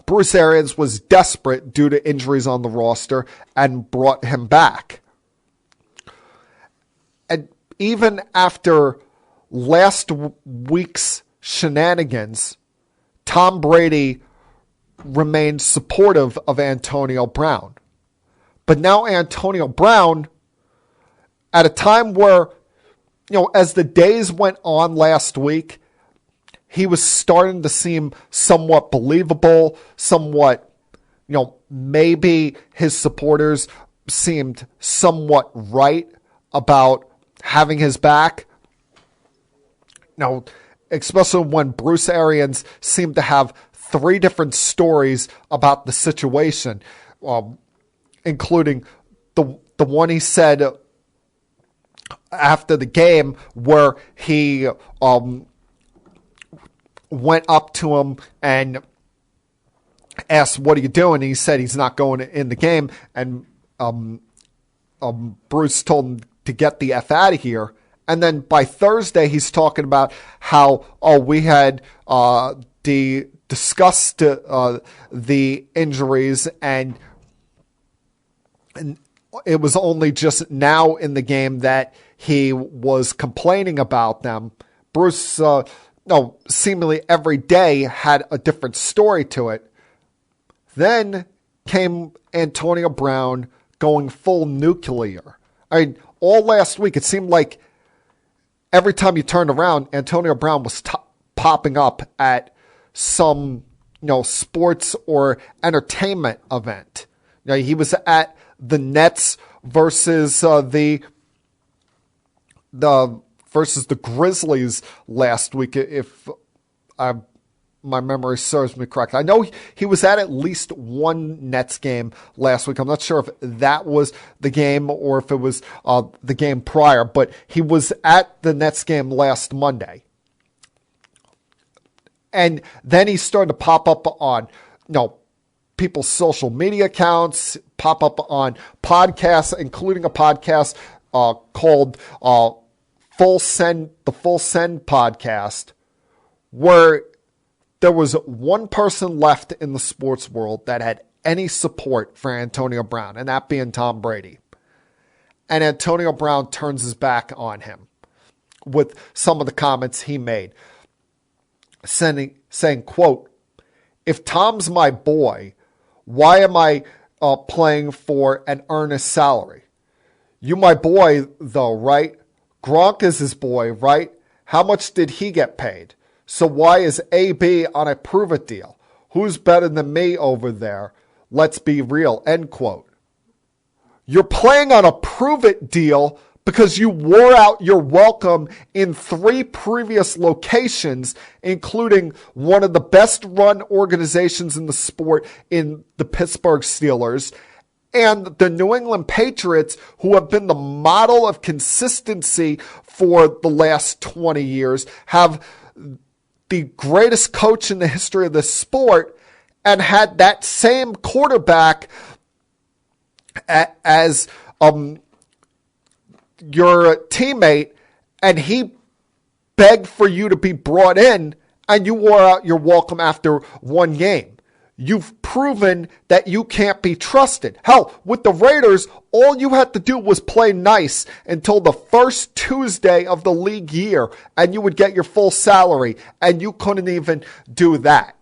Bruce Arians was desperate due to injuries on the roster and brought him back. And even after last week's shenanigans, Tom Brady remained supportive of Antonio Brown. But now Antonio Brown, at a time where, as the days went on last week, he was starting to seem somewhat believable, somewhat, maybe his supporters seemed somewhat right about having his back. Especially when Bruce Arians seemed to have 3 different stories about the situation, including the one he said after the game where he went up to him and asked, "What are you doing?" And he said he's not going in the game. And Bruce told him to get the F out of here. And then by Thursday, he's talking about how, we had discussed the injuries and it was only just now in the game that he was complaining about them. Bruce, seemingly every day had a different story to it. Then came Antonio Brown going full nuclear. All last week, it seemed like every time you turned around, Antonio Brown was popping up at some, sports or entertainment event. He was at the Nets versus the Grizzlies last week, if my memory serves me correct. I know he was at least one Nets game last week. I'm not sure if that was the game or if it was the game prior, but he was at the Nets game last Monday. And then he started to pop up on, people's social media accounts, pop up on podcasts, including a podcast called the Full Send podcast, where there was one person left in the sports world that had any support for Antonio Brown, and that being Tom Brady. And Antonio Brown turns his back on him with some of the comments he made, saying, quote, "If Tom's my boy, why am I playing for an earnest salary? You my boy, though, right? Gronk is his boy, right? How much did he get paid? So why is AB on a prove-it deal? Who's better than me over there? Let's be real," end quote. You're playing on a prove-it deal because you wore out your welcome in 3 previous locations, including one of the best-run organizations in the sport in the Pittsburgh Steelers, and the New England Patriots, who have been the model of consistency for the last 20 years, have the greatest coach in the history of the sport, and had that same quarterback as your teammate, and he begged for you to be brought in, and you wore out your welcome after one game. You've proven that you can't be trusted. Hell, with the Raiders, all you had to do was play nice until the first Tuesday of the league year, and you would get your full salary, and you couldn't even do that.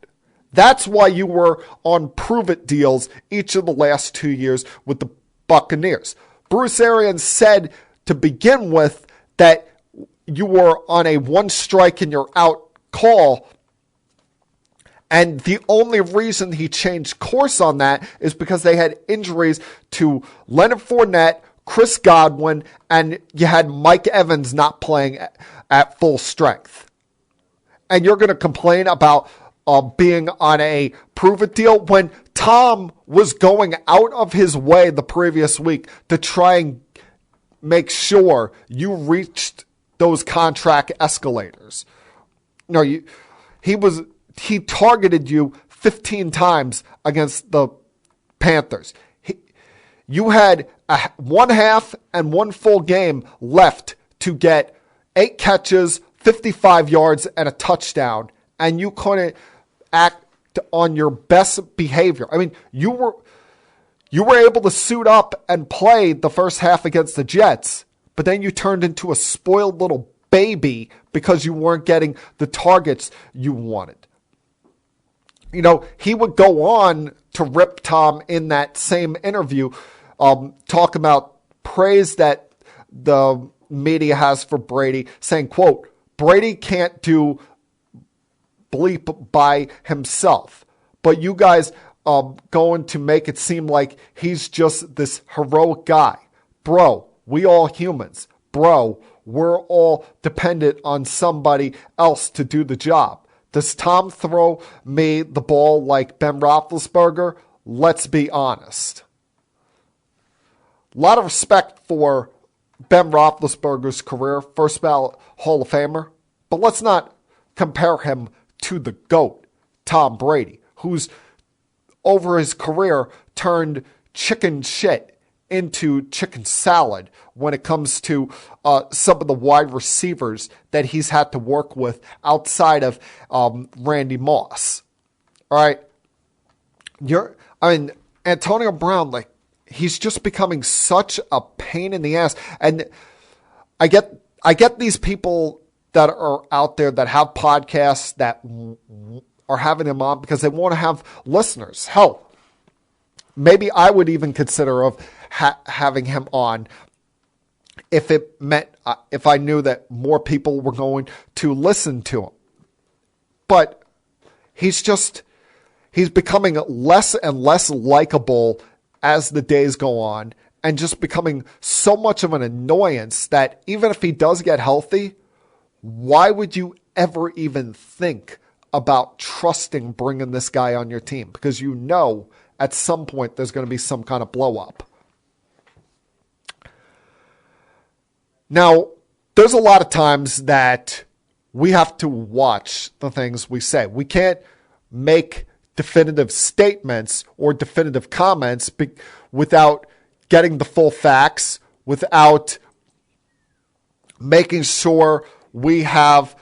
That's why you were on prove-it deals each of the last 2 years with the Buccaneers. Bruce Arians said to begin with that you were on a one strike and you're out call. And the only reason he changed course on that is because they had injuries to Leonard Fournette, Chris Godwin, and you had Mike Evans not playing at full strength. And you're going to complain about being on a prove-it deal when Tom was going out of his way the previous week to try and make sure you reached those contract escalators. No, he targeted you 15 times against the Panthers. You had one half and one full game left to get 8 catches, 55 yards, and a touchdown, and you couldn't act on your best behavior. I mean, you were able to suit up and play the first half against the Jets, but then you turned into a spoiled little baby because you weren't getting the targets you wanted. You know, he would go on to rip Tom in that same interview, talk about praise that the media has for Brady, saying, quote, Brady can't do bleep by himself, but you guys going to make it seem like he's just this heroic guy. Bro, we all humans. Bro, we're all dependent on somebody else to do the job. Does Tom throw me the ball like Ben Roethlisberger? Let's be honest. A lot of respect for Ben Roethlisberger's career, first ballot Hall of Famer, but let's not compare him to the GOAT, Tom Brady, who's over his career turned chicken shit into chicken salad when it comes to some of the wide receivers that he's had to work with outside of Randy Moss. All right. Antonio Brown, like, he's just becoming such a pain in the ass. And I get these people that are out there that have podcasts that are having him on because they want to have listeners. Hell, maybe I would even consider of having him on if it meant, if I knew that more people were going to listen to him. But he's becoming less and less likable as the days go on, and just becoming so much of an annoyance that even if he does get healthy, why would you ever even think about trusting bringing this guy on your team? Because you know at some point there's going to be some kind of blow up. Now, there's a lot of times that we have to watch the things we say. We can't make definitive statements or definitive comments without getting the full facts, without making sure we have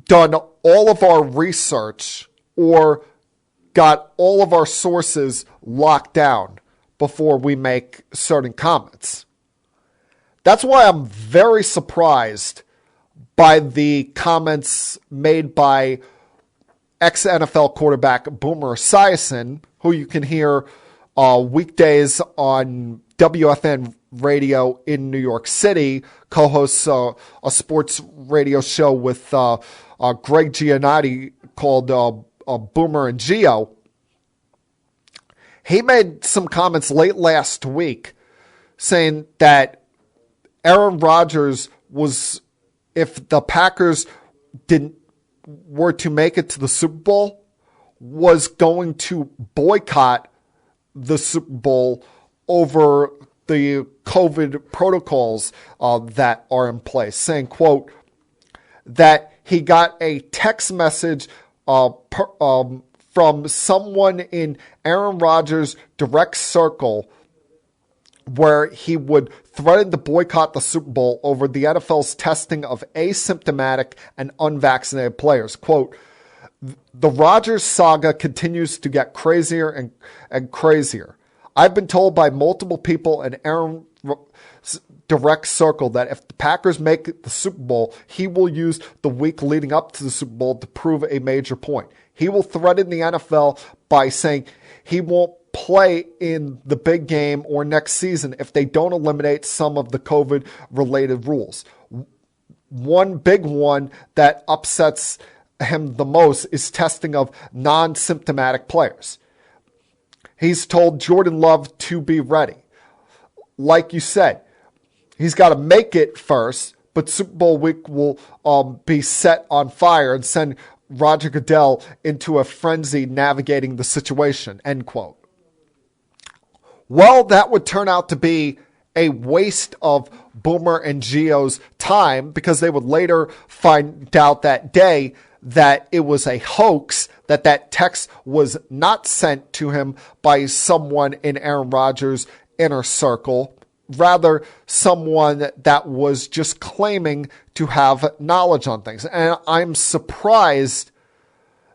done all of our research or got all of our sources locked down before we make certain comments. That's why I'm very surprised by the comments made by ex-NFL quarterback Boomer Esiason, who you can hear weekdays on WFN radio in New York City, co-hosts a sports radio show with Greg Giannotti called Boomer and Gio. He made some comments late last week saying that Aaron Rodgers was, if the Packers were to make it to the Super Bowl, was going to boycott the Super Bowl over the COVID protocols that are in place, saying, quote, that he got a text message from someone in Aaron Rodgers' direct circle where he would threaten to boycott the Super Bowl over the NFL's testing of asymptomatic and unvaccinated players. Quote, the Rodgers saga continues to get crazier and crazier. I've been told by multiple people in Aaron's direct circle that if the Packers make the Super Bowl, he will use the week leading up to the Super Bowl to prove a major point. He will threaten the NFL by saying he won't play in the big game or next season if they don't eliminate some of the COVID-related rules. One big one that upsets him the most is testing of non-symptomatic players. He's told Jordan Love to be ready. Like you said, he's got to make it first, but Super Bowl week will be set on fire and send Roger Goodell into a frenzy navigating the situation, end quote. well, that would turn out to be a waste of Boomer and Gio's time, because they would later find out that day that it was a hoax, that text was not sent to him by someone in Aaron Rodgers' inner circle, rather someone that was just claiming to have knowledge on things. And I'm surprised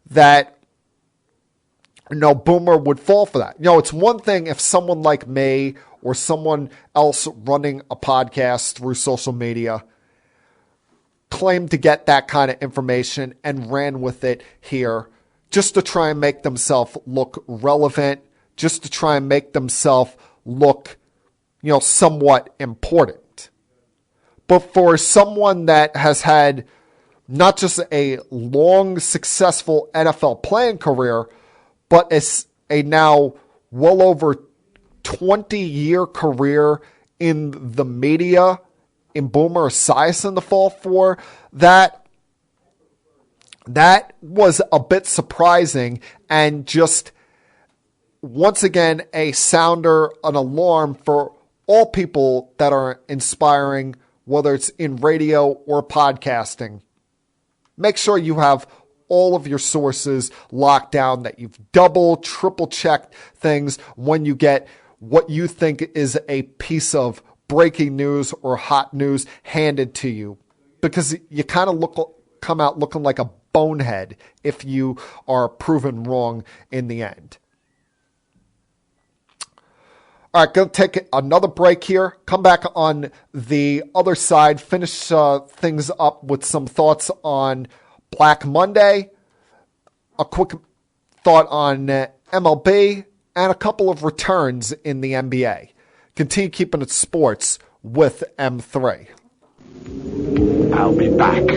that Boomer would fall for that. It's one thing if someone like me or someone else running a podcast through social media claimed to get that kind of information and ran with it here just to try and make themselves look relevant, just to try and make themselves look, somewhat important. But for someone that has had not just a long, successful NFL playing career, but a now well over 20-year career in the media, in Boomer Esiason to fall for, that was a bit surprising, and just once again a sounder, an alarm for all people that are inspiring, whether it's in radio or podcasting. Make sure you have all of your sources locked down, that you've double, triple checked things when you get what you think is a piece of breaking news or hot news handed to you, because you kind of come out looking like a bonehead if you are proven wrong in the end. All right, going to take another break here. Come back on the other side, finish things up with some thoughts on Black Monday, a quick thought on MLB, and a couple of returns in the NBA. Continue keeping it sports with M3. I'll be back.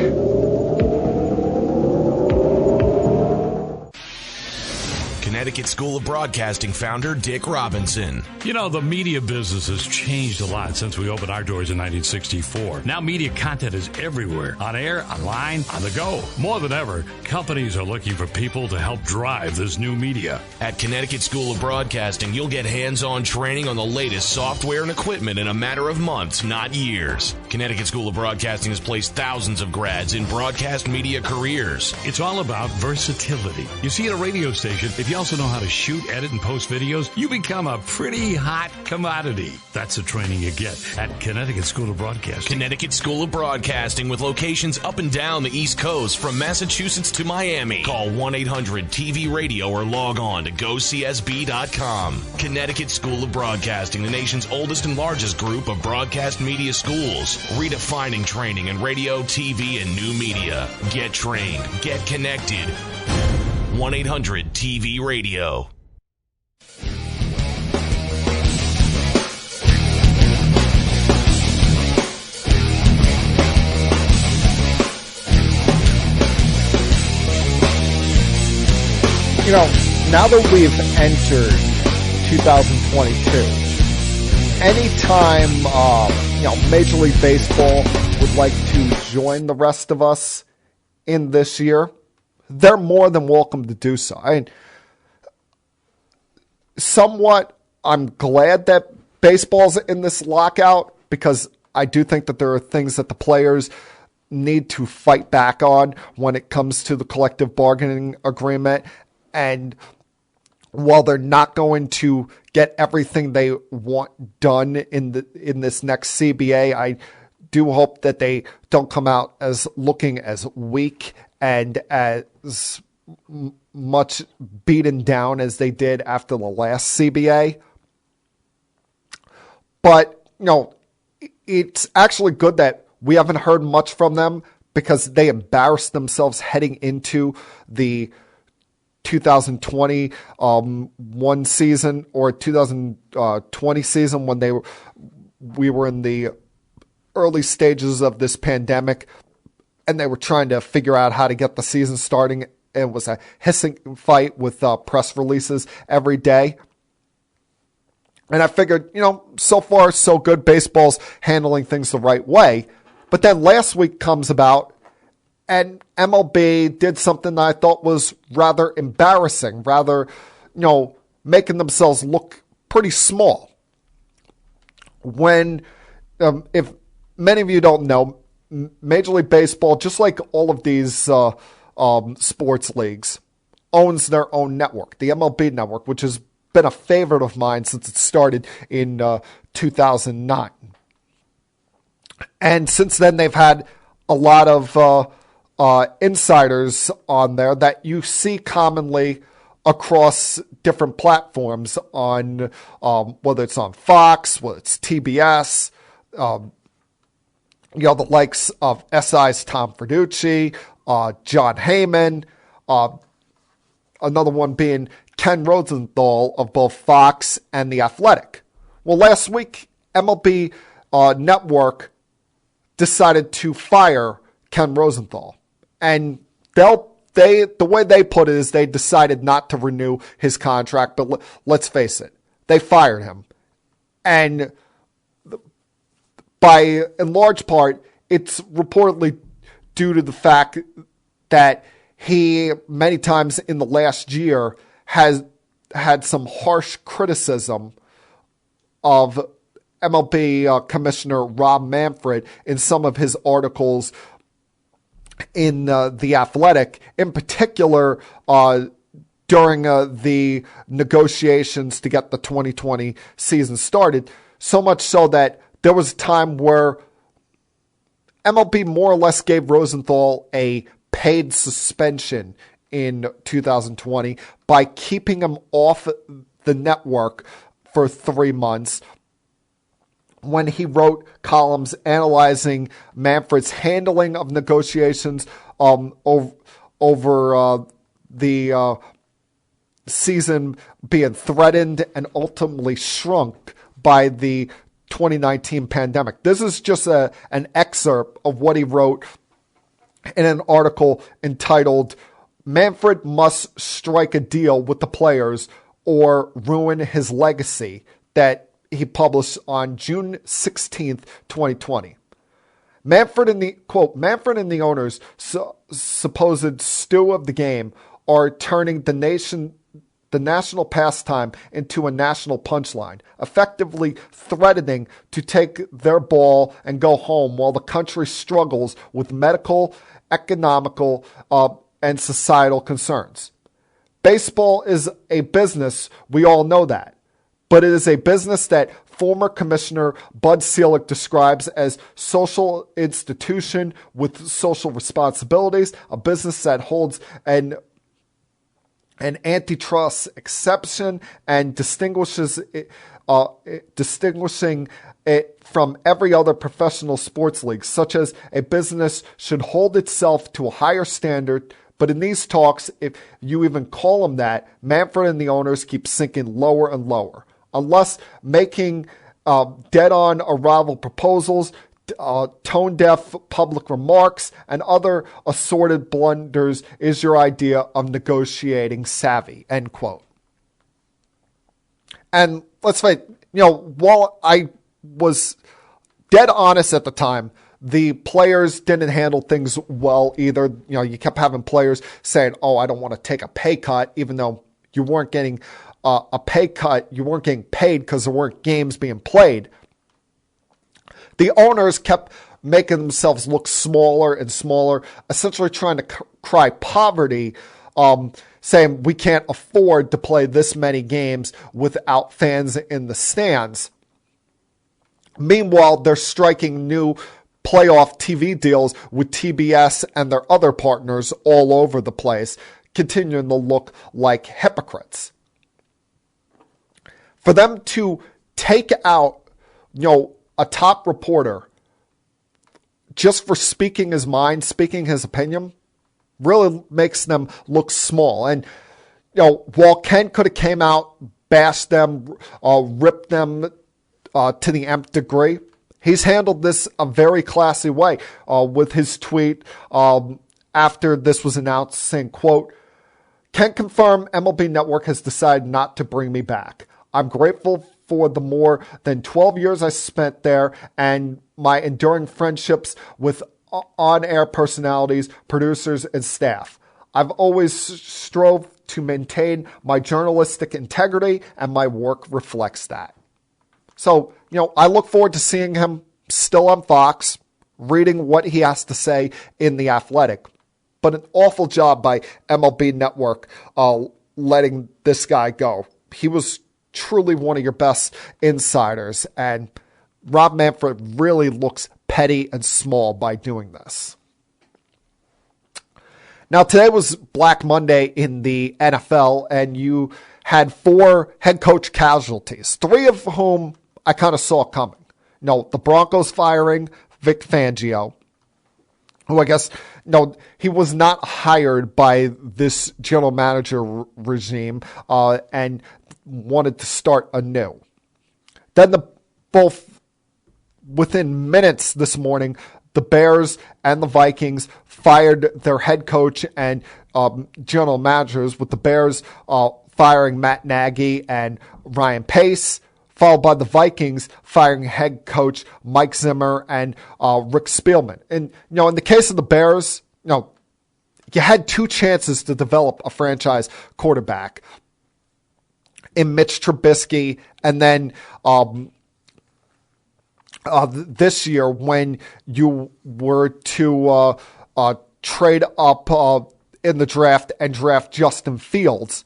Connecticut School of Broadcasting founder Dick Robinson. The media business has changed a lot since we opened our doors in 1964. Now media content is everywhere. On air, online, on the go. More than ever, companies are looking for people to help drive this new media. At Connecticut School of Broadcasting, you'll get hands-on training on the latest software and equipment in a matter of months, not years. Connecticut School of Broadcasting has placed thousands of grads in broadcast media careers. It's all about versatility. You see, at a radio station, if you also know how to shoot, edit, and post videos, you become a pretty hot commodity. That's the training you get at Connecticut School of Broadcasting. Connecticut School of Broadcasting, with locations up and down the East Coast from Massachusetts to Miami. Call 1-800-TV-RADIO or log on to GoCSB.com. Connecticut School of Broadcasting, the nation's oldest and largest group of broadcast media schools, redefining training in radio, TV, and new media. Get trained. Get connected. 1-800-TV-RADIO. Now that we've entered 2022, anytime, Major League Baseball would like to join the rest of us in this year, they're more than welcome to do so. I'm glad that baseball's in this lockout, because I do think that there are things that the players need to fight back on when it comes to the collective bargaining agreement. And while they're not going to get everything they want done in this next CBA, I do hope that they don't come out as looking as weak and as much beaten down as they did after the last CBA. But, it's actually good that we haven't heard much from them, because they embarrassed themselves heading into the 2021 season or 2020 season, when we were in the early stages of this pandemic, and they were trying to figure out how to get the season starting. It was a hissing fight with press releases every day. And I figured, so far so good. Baseball's handling things the right way. But then last week comes about, and MLB did something that I thought was rather embarrassing, making themselves look pretty small. When, if many of you don't know, Major League Baseball, just like all of these sports leagues, owns their own network, the MLB network, which has been a favorite of mine since it started in 2009. And since then, they've had a lot of insiders on there that you see commonly across different platforms on whether it's on Fox, whether it's TBS, the likes of SI's Tom Verducci, John Heyman, another one being Ken Rosenthal of both Fox and The Athletic. Well, last week, MLB Network decided to fire Ken Rosenthal. And the way they put it is they decided not to renew his contract, but let's face it, they fired him. And in large part, it's reportedly due to the fact that he, many times in the last year, has had some harsh criticism of MLB Commissioner Rob Manfred in some of his articles in The Athletic, in particular during the negotiations to get the 2020 season started, so much so that there was a time where MLB more or less gave Rosenthal a paid suspension in 2020 by keeping him off the network for 3 months when he wrote columns analyzing Manfred's handling of negotiations over the season being threatened and ultimately shrunk by the 2019 pandemic. This is just an excerpt of what he wrote in an article entitled "Manfred Must Strike a Deal with the Players or Ruin His Legacy," that he published on June 16th, 2020. Manfred and the owners, supposed stew of the game, are turning the national pastime into a national punchline, effectively threatening to take their ball and go home while the country struggles with medical, economical, and societal concerns. Baseball is a business, we all know that. But it is a business that former Commissioner Bud Selig describes as social institution with social responsibilities, a business that holds an antitrust exception and distinguishing it from every other professional sports league, such as a business should hold itself to a higher standard. But in these talks, if you even call them that, Manfred and the owners keep sinking lower and lower. Unless making dead-on arrival proposals, tone-deaf public remarks, and other assorted blunders is your idea of negotiating savvy, end quote. And let's face it, while I was dead honest at the time, the players didn't handle things well either. You kept having players saying, "Oh, I don't want to take a pay cut," even though you weren't getting a pay cut, you weren't getting paid because there weren't games being played. The owners kept making themselves look smaller and smaller, essentially trying to cry poverty, saying we can't afford to play this many games without fans in the stands. Meanwhile, they're striking new playoff TV deals with TBS and their other partners all over the place, continuing to look like hypocrites. For them to take out, a top reporter just for speaking his mind, speaking his opinion, really makes them look small. And, while Ken could have came out, bashed them, ripped them to the nth degree, he's handled this a very classy way with his tweet after this was announced saying, quote, "Can confirm MLB Network has decided not to bring me back. I'm grateful for the more than 12 years I spent there and my enduring friendships with on-air personalities, producers, and staff. I've always strove to maintain my journalistic integrity, and my work reflects that. So, I look forward to seeing him still on Fox, reading what he has to say in The Athletic. But an awful job by MLB Network letting this guy go. He was truly one of your best insiders, and Rob Manfred really looks petty and small by doing this. Now, today was Black Monday in the NFL, and you had 4 head coach casualties, 3 of whom I kind of saw coming. The Broncos firing Vic Fangio, who I guess, he was not hired by this general manager regime and wanted to start anew. Then both within minutes this morning, the Bears and the Vikings fired their head coach and general managers, with the Bears firing Matt Nagy and Ryan Pace, followed by the Vikings firing head coach Mike Zimmer and Rick Spielman. And, in the case of the Bears, you had 2 chances to develop a franchise quarterback in Mitch Trubisky, and then this year when you were to trade up in the draft and draft Justin Fields,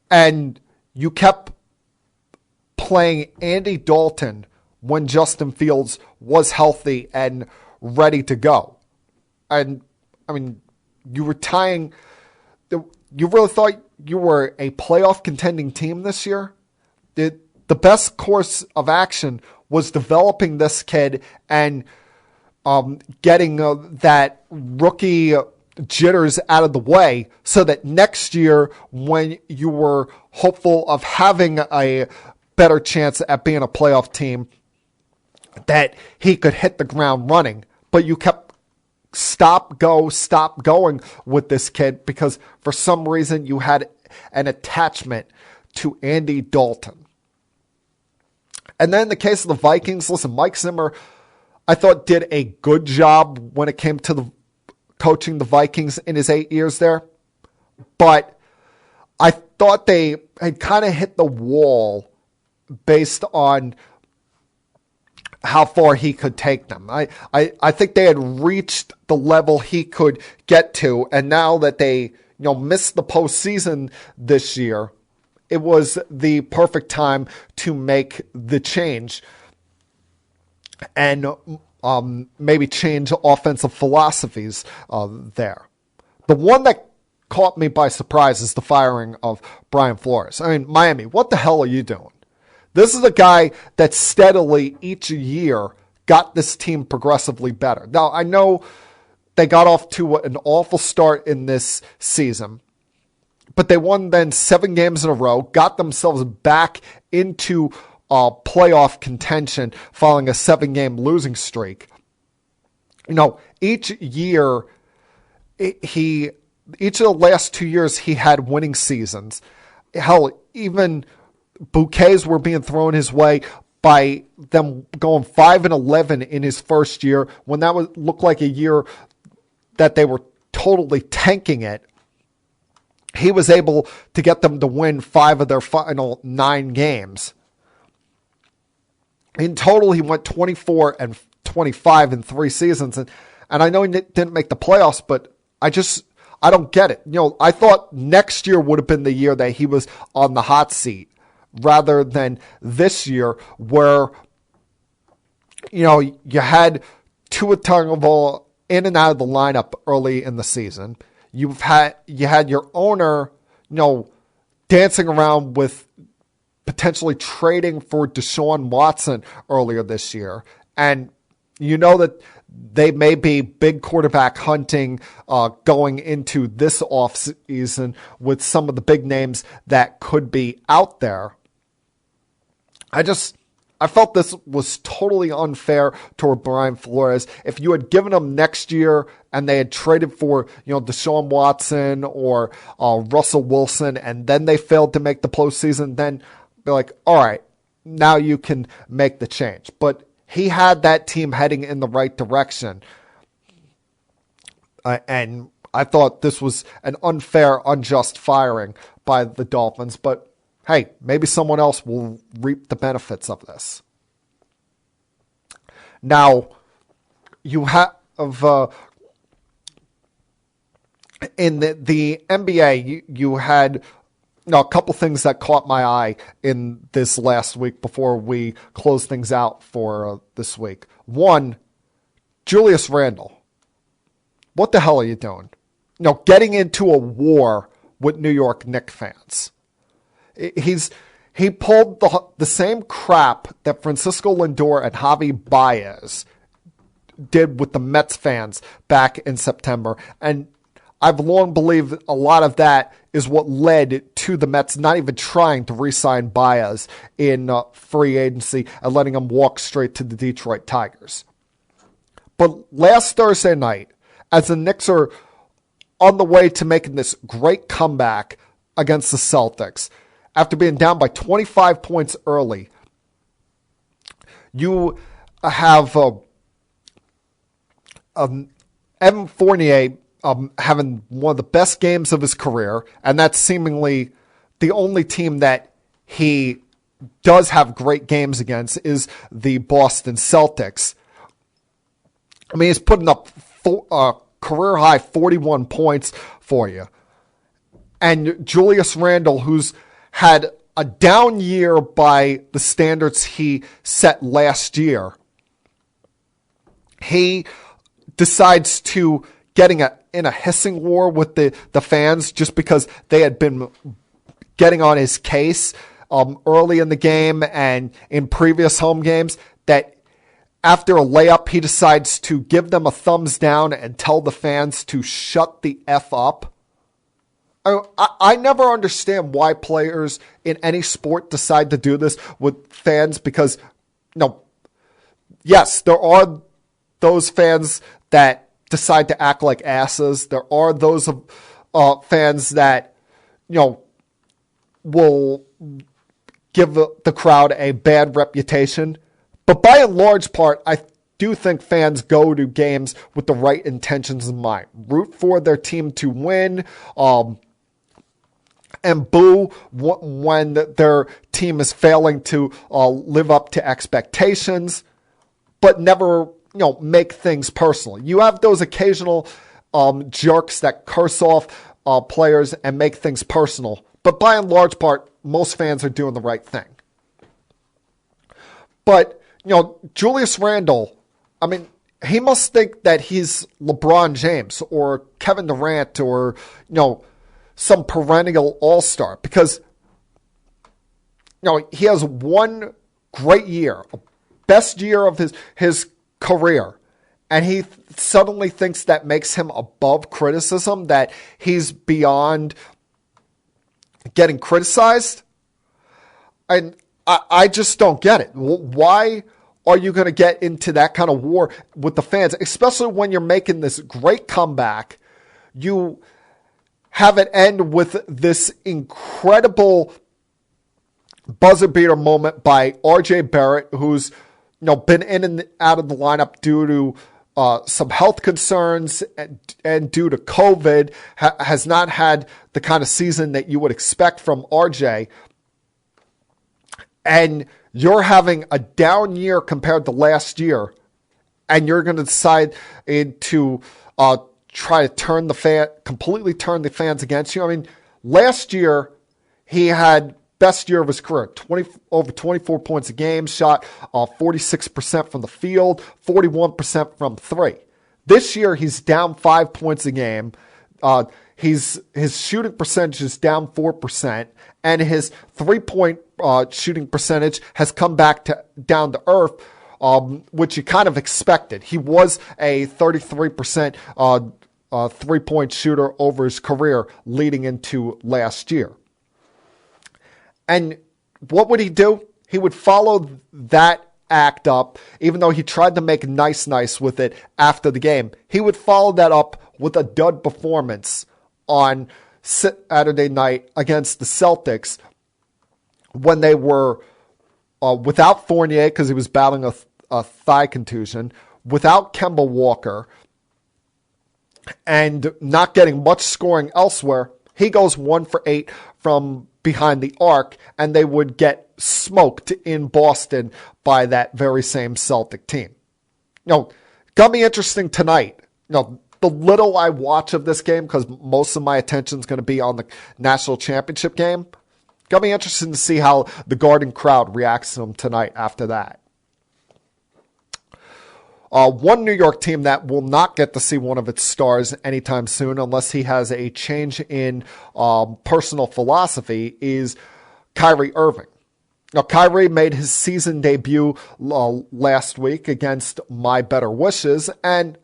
and you kept playing Andy Dalton when Justin Fields was healthy and ready to go. And, you were tying... You really thought you were a playoff contending team this year? The best course of action was developing this kid and getting that rookie jitters out of the way, so that next year, when you were hopeful of having a better chance at being a playoff team, that he could hit the ground running. But you kept stop going with this kid because for some reason you had an attachment to Andy Dalton. And then in the case of the Vikings, listen, Mike Zimmer, I thought did a good job when it came to the coaching the Vikings in his 8 years there. But I thought they had kind of hit the wall based on how far he could take them. I think they had reached the level he could get to, and now that they missed the postseason this year, it was the perfect time to make the change and maybe change offensive philosophies there. The one that caught me by surprise is the firing of Brian Flores. Miami, what the hell are you doing? This is a guy that steadily each year got this team progressively better. Now, I know they got off to an awful start in this season, but they won then 7 games in a row, got themselves back into playoff contention following a 7-game losing streak. Each year, each of the last 2 years, he had winning seasons. Hell, even bouquets were being thrown his way by them going 5-11 in his first year, when that looked like a year that they were totally tanking it. He was able to get them to win 5 of their final 9 games. In total, he went 24-25 in 3 seasons. And I know he didn't make the playoffs, but I don't get it. I thought next year would have been the year that he was on the hot seat, rather than this year where, you had Tua Tagovailoa in and out of the lineup early in the season. You had your owner, dancing around with potentially trading for Deshaun Watson earlier this year. And that they may be big quarterback hunting going into this offseason with some of the big names that could be out there. I felt this was totally unfair toward Brian Flores. If you had given him next year and they had traded for, Deshaun Watson or Russell Wilson, and then they failed to make the postseason, then be like, all right, now you can make the change. But he had that team heading in the right direction. And I thought this was an unfair, unjust firing by the Dolphins, but hey, maybe someone else will reap the benefits of this. Now, you have in the NBA, you had a couple things that caught my eye in this last week before we close things out for this week. One, Julius Randle. What the hell are you doing? Getting into a war with New York Knicks fans. He pulled the same crap that Francisco Lindor and Javi Baez did with the Mets fans back in September. And I've long believed a lot of that is what led to the Mets not even trying to re-sign Baez in free agency and letting him walk straight to the Detroit Tigers. But last Thursday night, as the Knicks are on the way to making this great comeback against the Celtics, after being down by 25 points early, you have Evan Fournier having one of the best games of his career, and that's seemingly the only team that he does have great games against is the Boston Celtics. I mean, he's putting up career-high 41 points for you. And Julius Randle, who's had a down year by the standards he set last year, he decides to getting in a hissing war with the fans just because they had been getting on his case early in the game and in previous home games, that after a layup, he decides to give them a thumbs down and tell the fans to shut the F up. I never understand why players in any sport decide to do this with fans because, yes, there are those fans that decide to act like asses. There are those fans that, will give the crowd a bad reputation. But by and large part, I do think fans go to games with the right intentions in mind. Root for their team to win, and boo when their team is failing to live up to expectations, but never, make things personal. You have those occasional jerks that curse off players and make things personal, but by and large part, most fans are doing the right thing. But Julius Randle, I mean, he must think that he's LeBron James or Kevin Durant or, some perennial all-star because, he has one great year, best year of his career, and he suddenly thinks that makes him above criticism, that he's beyond getting criticized. And I just don't get it. Why are you going to get into that kind of war with the fans, especially when you're making this great comeback? You have it end with this incredible buzzer beater moment by R.J. Barrett, who's been in and out of the lineup due to some health concerns and due to COVID, has not had the kind of season that you would expect from RJ. And you're having a down year compared to last year, and you're going to decide to try to completely turn the fans against you. I mean, last year he had best year of his career, over 24 points a game, shot 46% from the field, 41% from three. This year he's down 5 points a game. His shooting percentage is down 4%, and his 3-point shooting percentage has come back down to earth, which you kind of expected. He was a 33% 3-point shooter over his career leading into last year. And what would he do? He would follow that act up, even though he tried to make nice with it after the game. He would follow that up with a dud performance on Saturday night against the Celtics when they were without Fournier because he was battling a thigh contusion, without Kemba Walker, and not getting much scoring elsewhere, he goes 1 for 8 from behind the arc, and they would get smoked in Boston by that very same Celtic team. Got me interesting tonight. The little I watch of this game, because most of my attention is going to be on the national championship game, got me interested to see how the Garden crowd reacts to them tonight after that. One New York team that will not get to see one of its stars anytime soon unless he has a change in personal philosophy is Kyrie Irving. Now, Kyrie made his season debut last week against my better wishes, and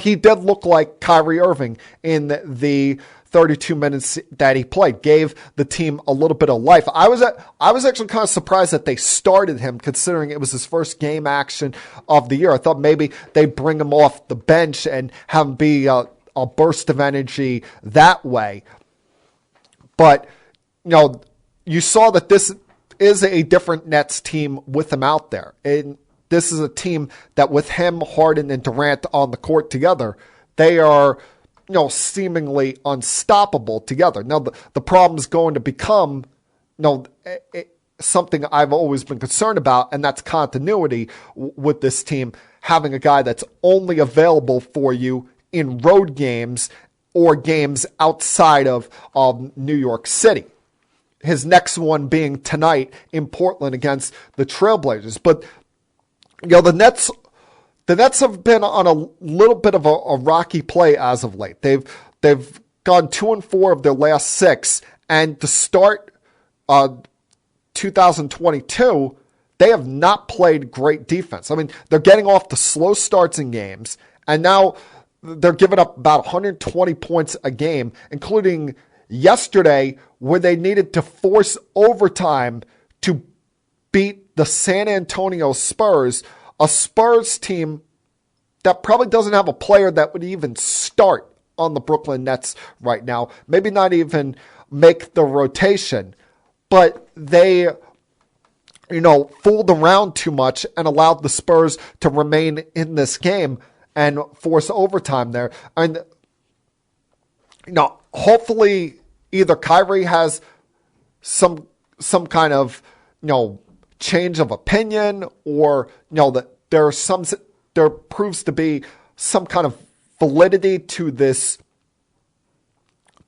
he did look like Kyrie Irving in the 32 minutes that he played, gave the team a little bit of life. I was actually kind of surprised that they started him, considering it was his first game action of the year. I thought maybe they'd bring him off the bench and have him be a burst of energy that way. But, you saw that this is a different Nets team with him out there. And this is a team that with him, Harden, and Durant on the court together, they are seemingly unstoppable together. Now, the problem is going to become, something I've always been concerned about, and that's continuity with this team, having a guy that's only available for you in road games or games outside of New York City. His next one being tonight in Portland against the Trailblazers. But, the Nets have been on a little bit of a rocky play as of late. They've gone 2-4 of their last 6, and to start 2022, they have not played great defense. I mean, they're getting off to slow starts in games, and now they're giving up about 120 points a game, including yesterday where they needed to force overtime to beat the San Antonio Spurs, a Spurs team that probably doesn't have a player that would even start on the Brooklyn Nets right now. Maybe not even make the rotation. But they, fooled around too much and allowed the Spurs to remain in this game and force overtime there. And, hopefully either Kyrie has some kind of, change of opinion, or, that there proves to be some kind of validity to this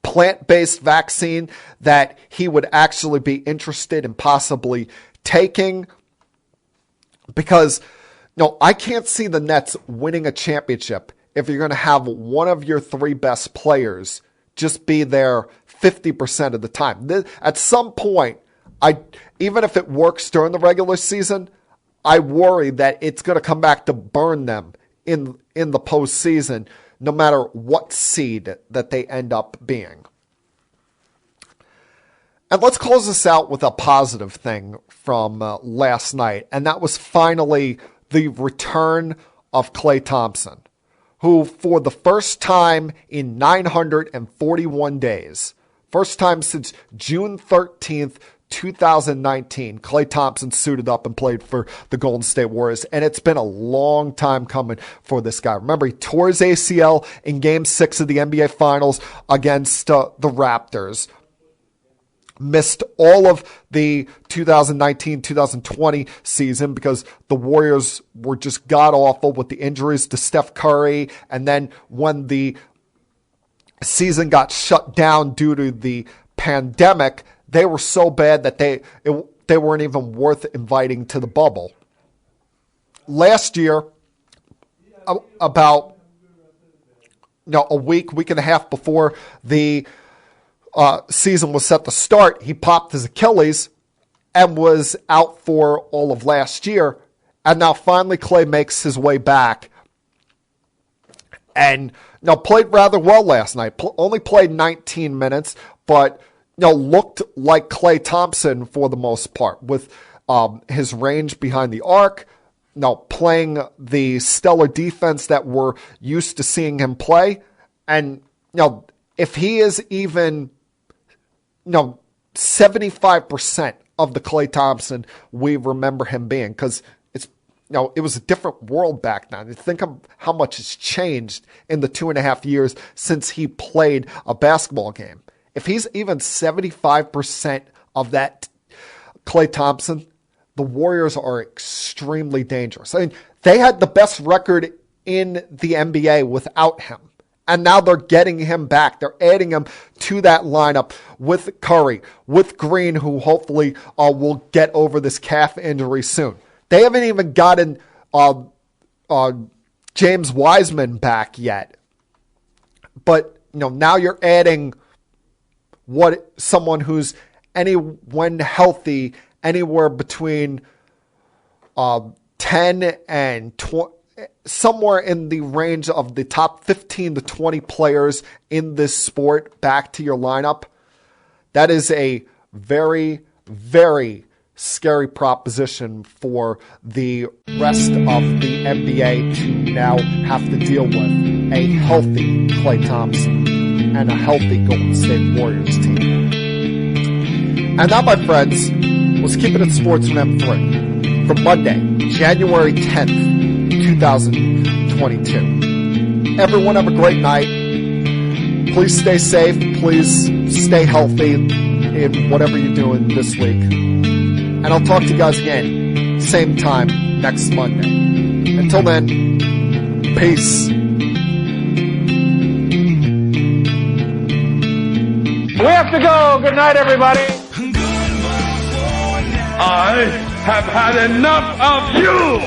plant-based vaccine that he would actually be interested in possibly taking. Because, I can't see the Nets winning a championship if you're going to have one of your 3 best players just be there 50% of the time. At some point, even if it works during the regular season, I worry that it's going to come back to burn them in the postseason, no matter what seed that they end up being. And let's close this out with a positive thing from last night, and that was finally the return of Klay Thompson, who for the first time in 941 days, first time since June 13th, 2019, Klay Thompson suited up and played for the Golden State Warriors, and it's been a long time coming for this guy. Remember, he tore his ACL in Game 6 of the NBA Finals against the Raptors. Missed all of the 2019-2020 season because the Warriors were just god-awful with the injuries to Steph Curry, and then when the season got shut down due to the pandemic, they were so bad that they weren't even worth inviting to the bubble. Last year, about a week and a half before the season was set to start, he popped his Achilles and was out for all of last year. And now finally Klay makes his way back and played rather well last night. Only played 19 minutes, but looked like Klay Thompson for the most part, with his range behind the arc, playing the stellar defense that we're used to seeing him play. And if he is even 75% of the Klay Thompson we remember him being, because it was a different world back then. Think of how much has changed in the 2.5 years since he played a basketball game. If he's even 75% of that Klay Thompson, the Warriors are extremely dangerous. I mean, they had the best record in the NBA without him. And now they're getting him back. They're adding him to that lineup with Curry, with Green, who hopefully will get over this calf injury soon. They haven't even gotten James Wiseman back yet. But now you're adding someone who's when healthy, anywhere between 10 and 20. Somewhere in the range of the top 15 to 20 players in this sport back to your lineup. That is a very, very scary proposition for the rest of the NBA to now have to deal with a healthy Klay Thompson and a healthy Golden State Warriors team. And that, my friends, was Keeping It Sports with M3 for Monday, January 10th. 2022. Everyone have a great night. Please stay safe. Please stay healthy in whatever you're doing this week. And I'll talk to you guys again, same time next Monday. Until then, peace. We have to go. Good night, everybody. I have had enough of you!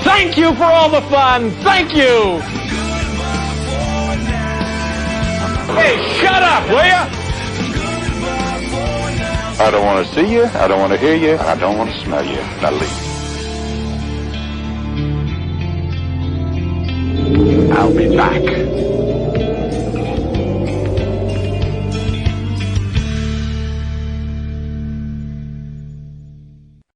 Thank you for all the fun. Thank you. Hey, shut up, will ya? I don't want to see you. I don't want to hear you. I don't want to smell you. Now leave.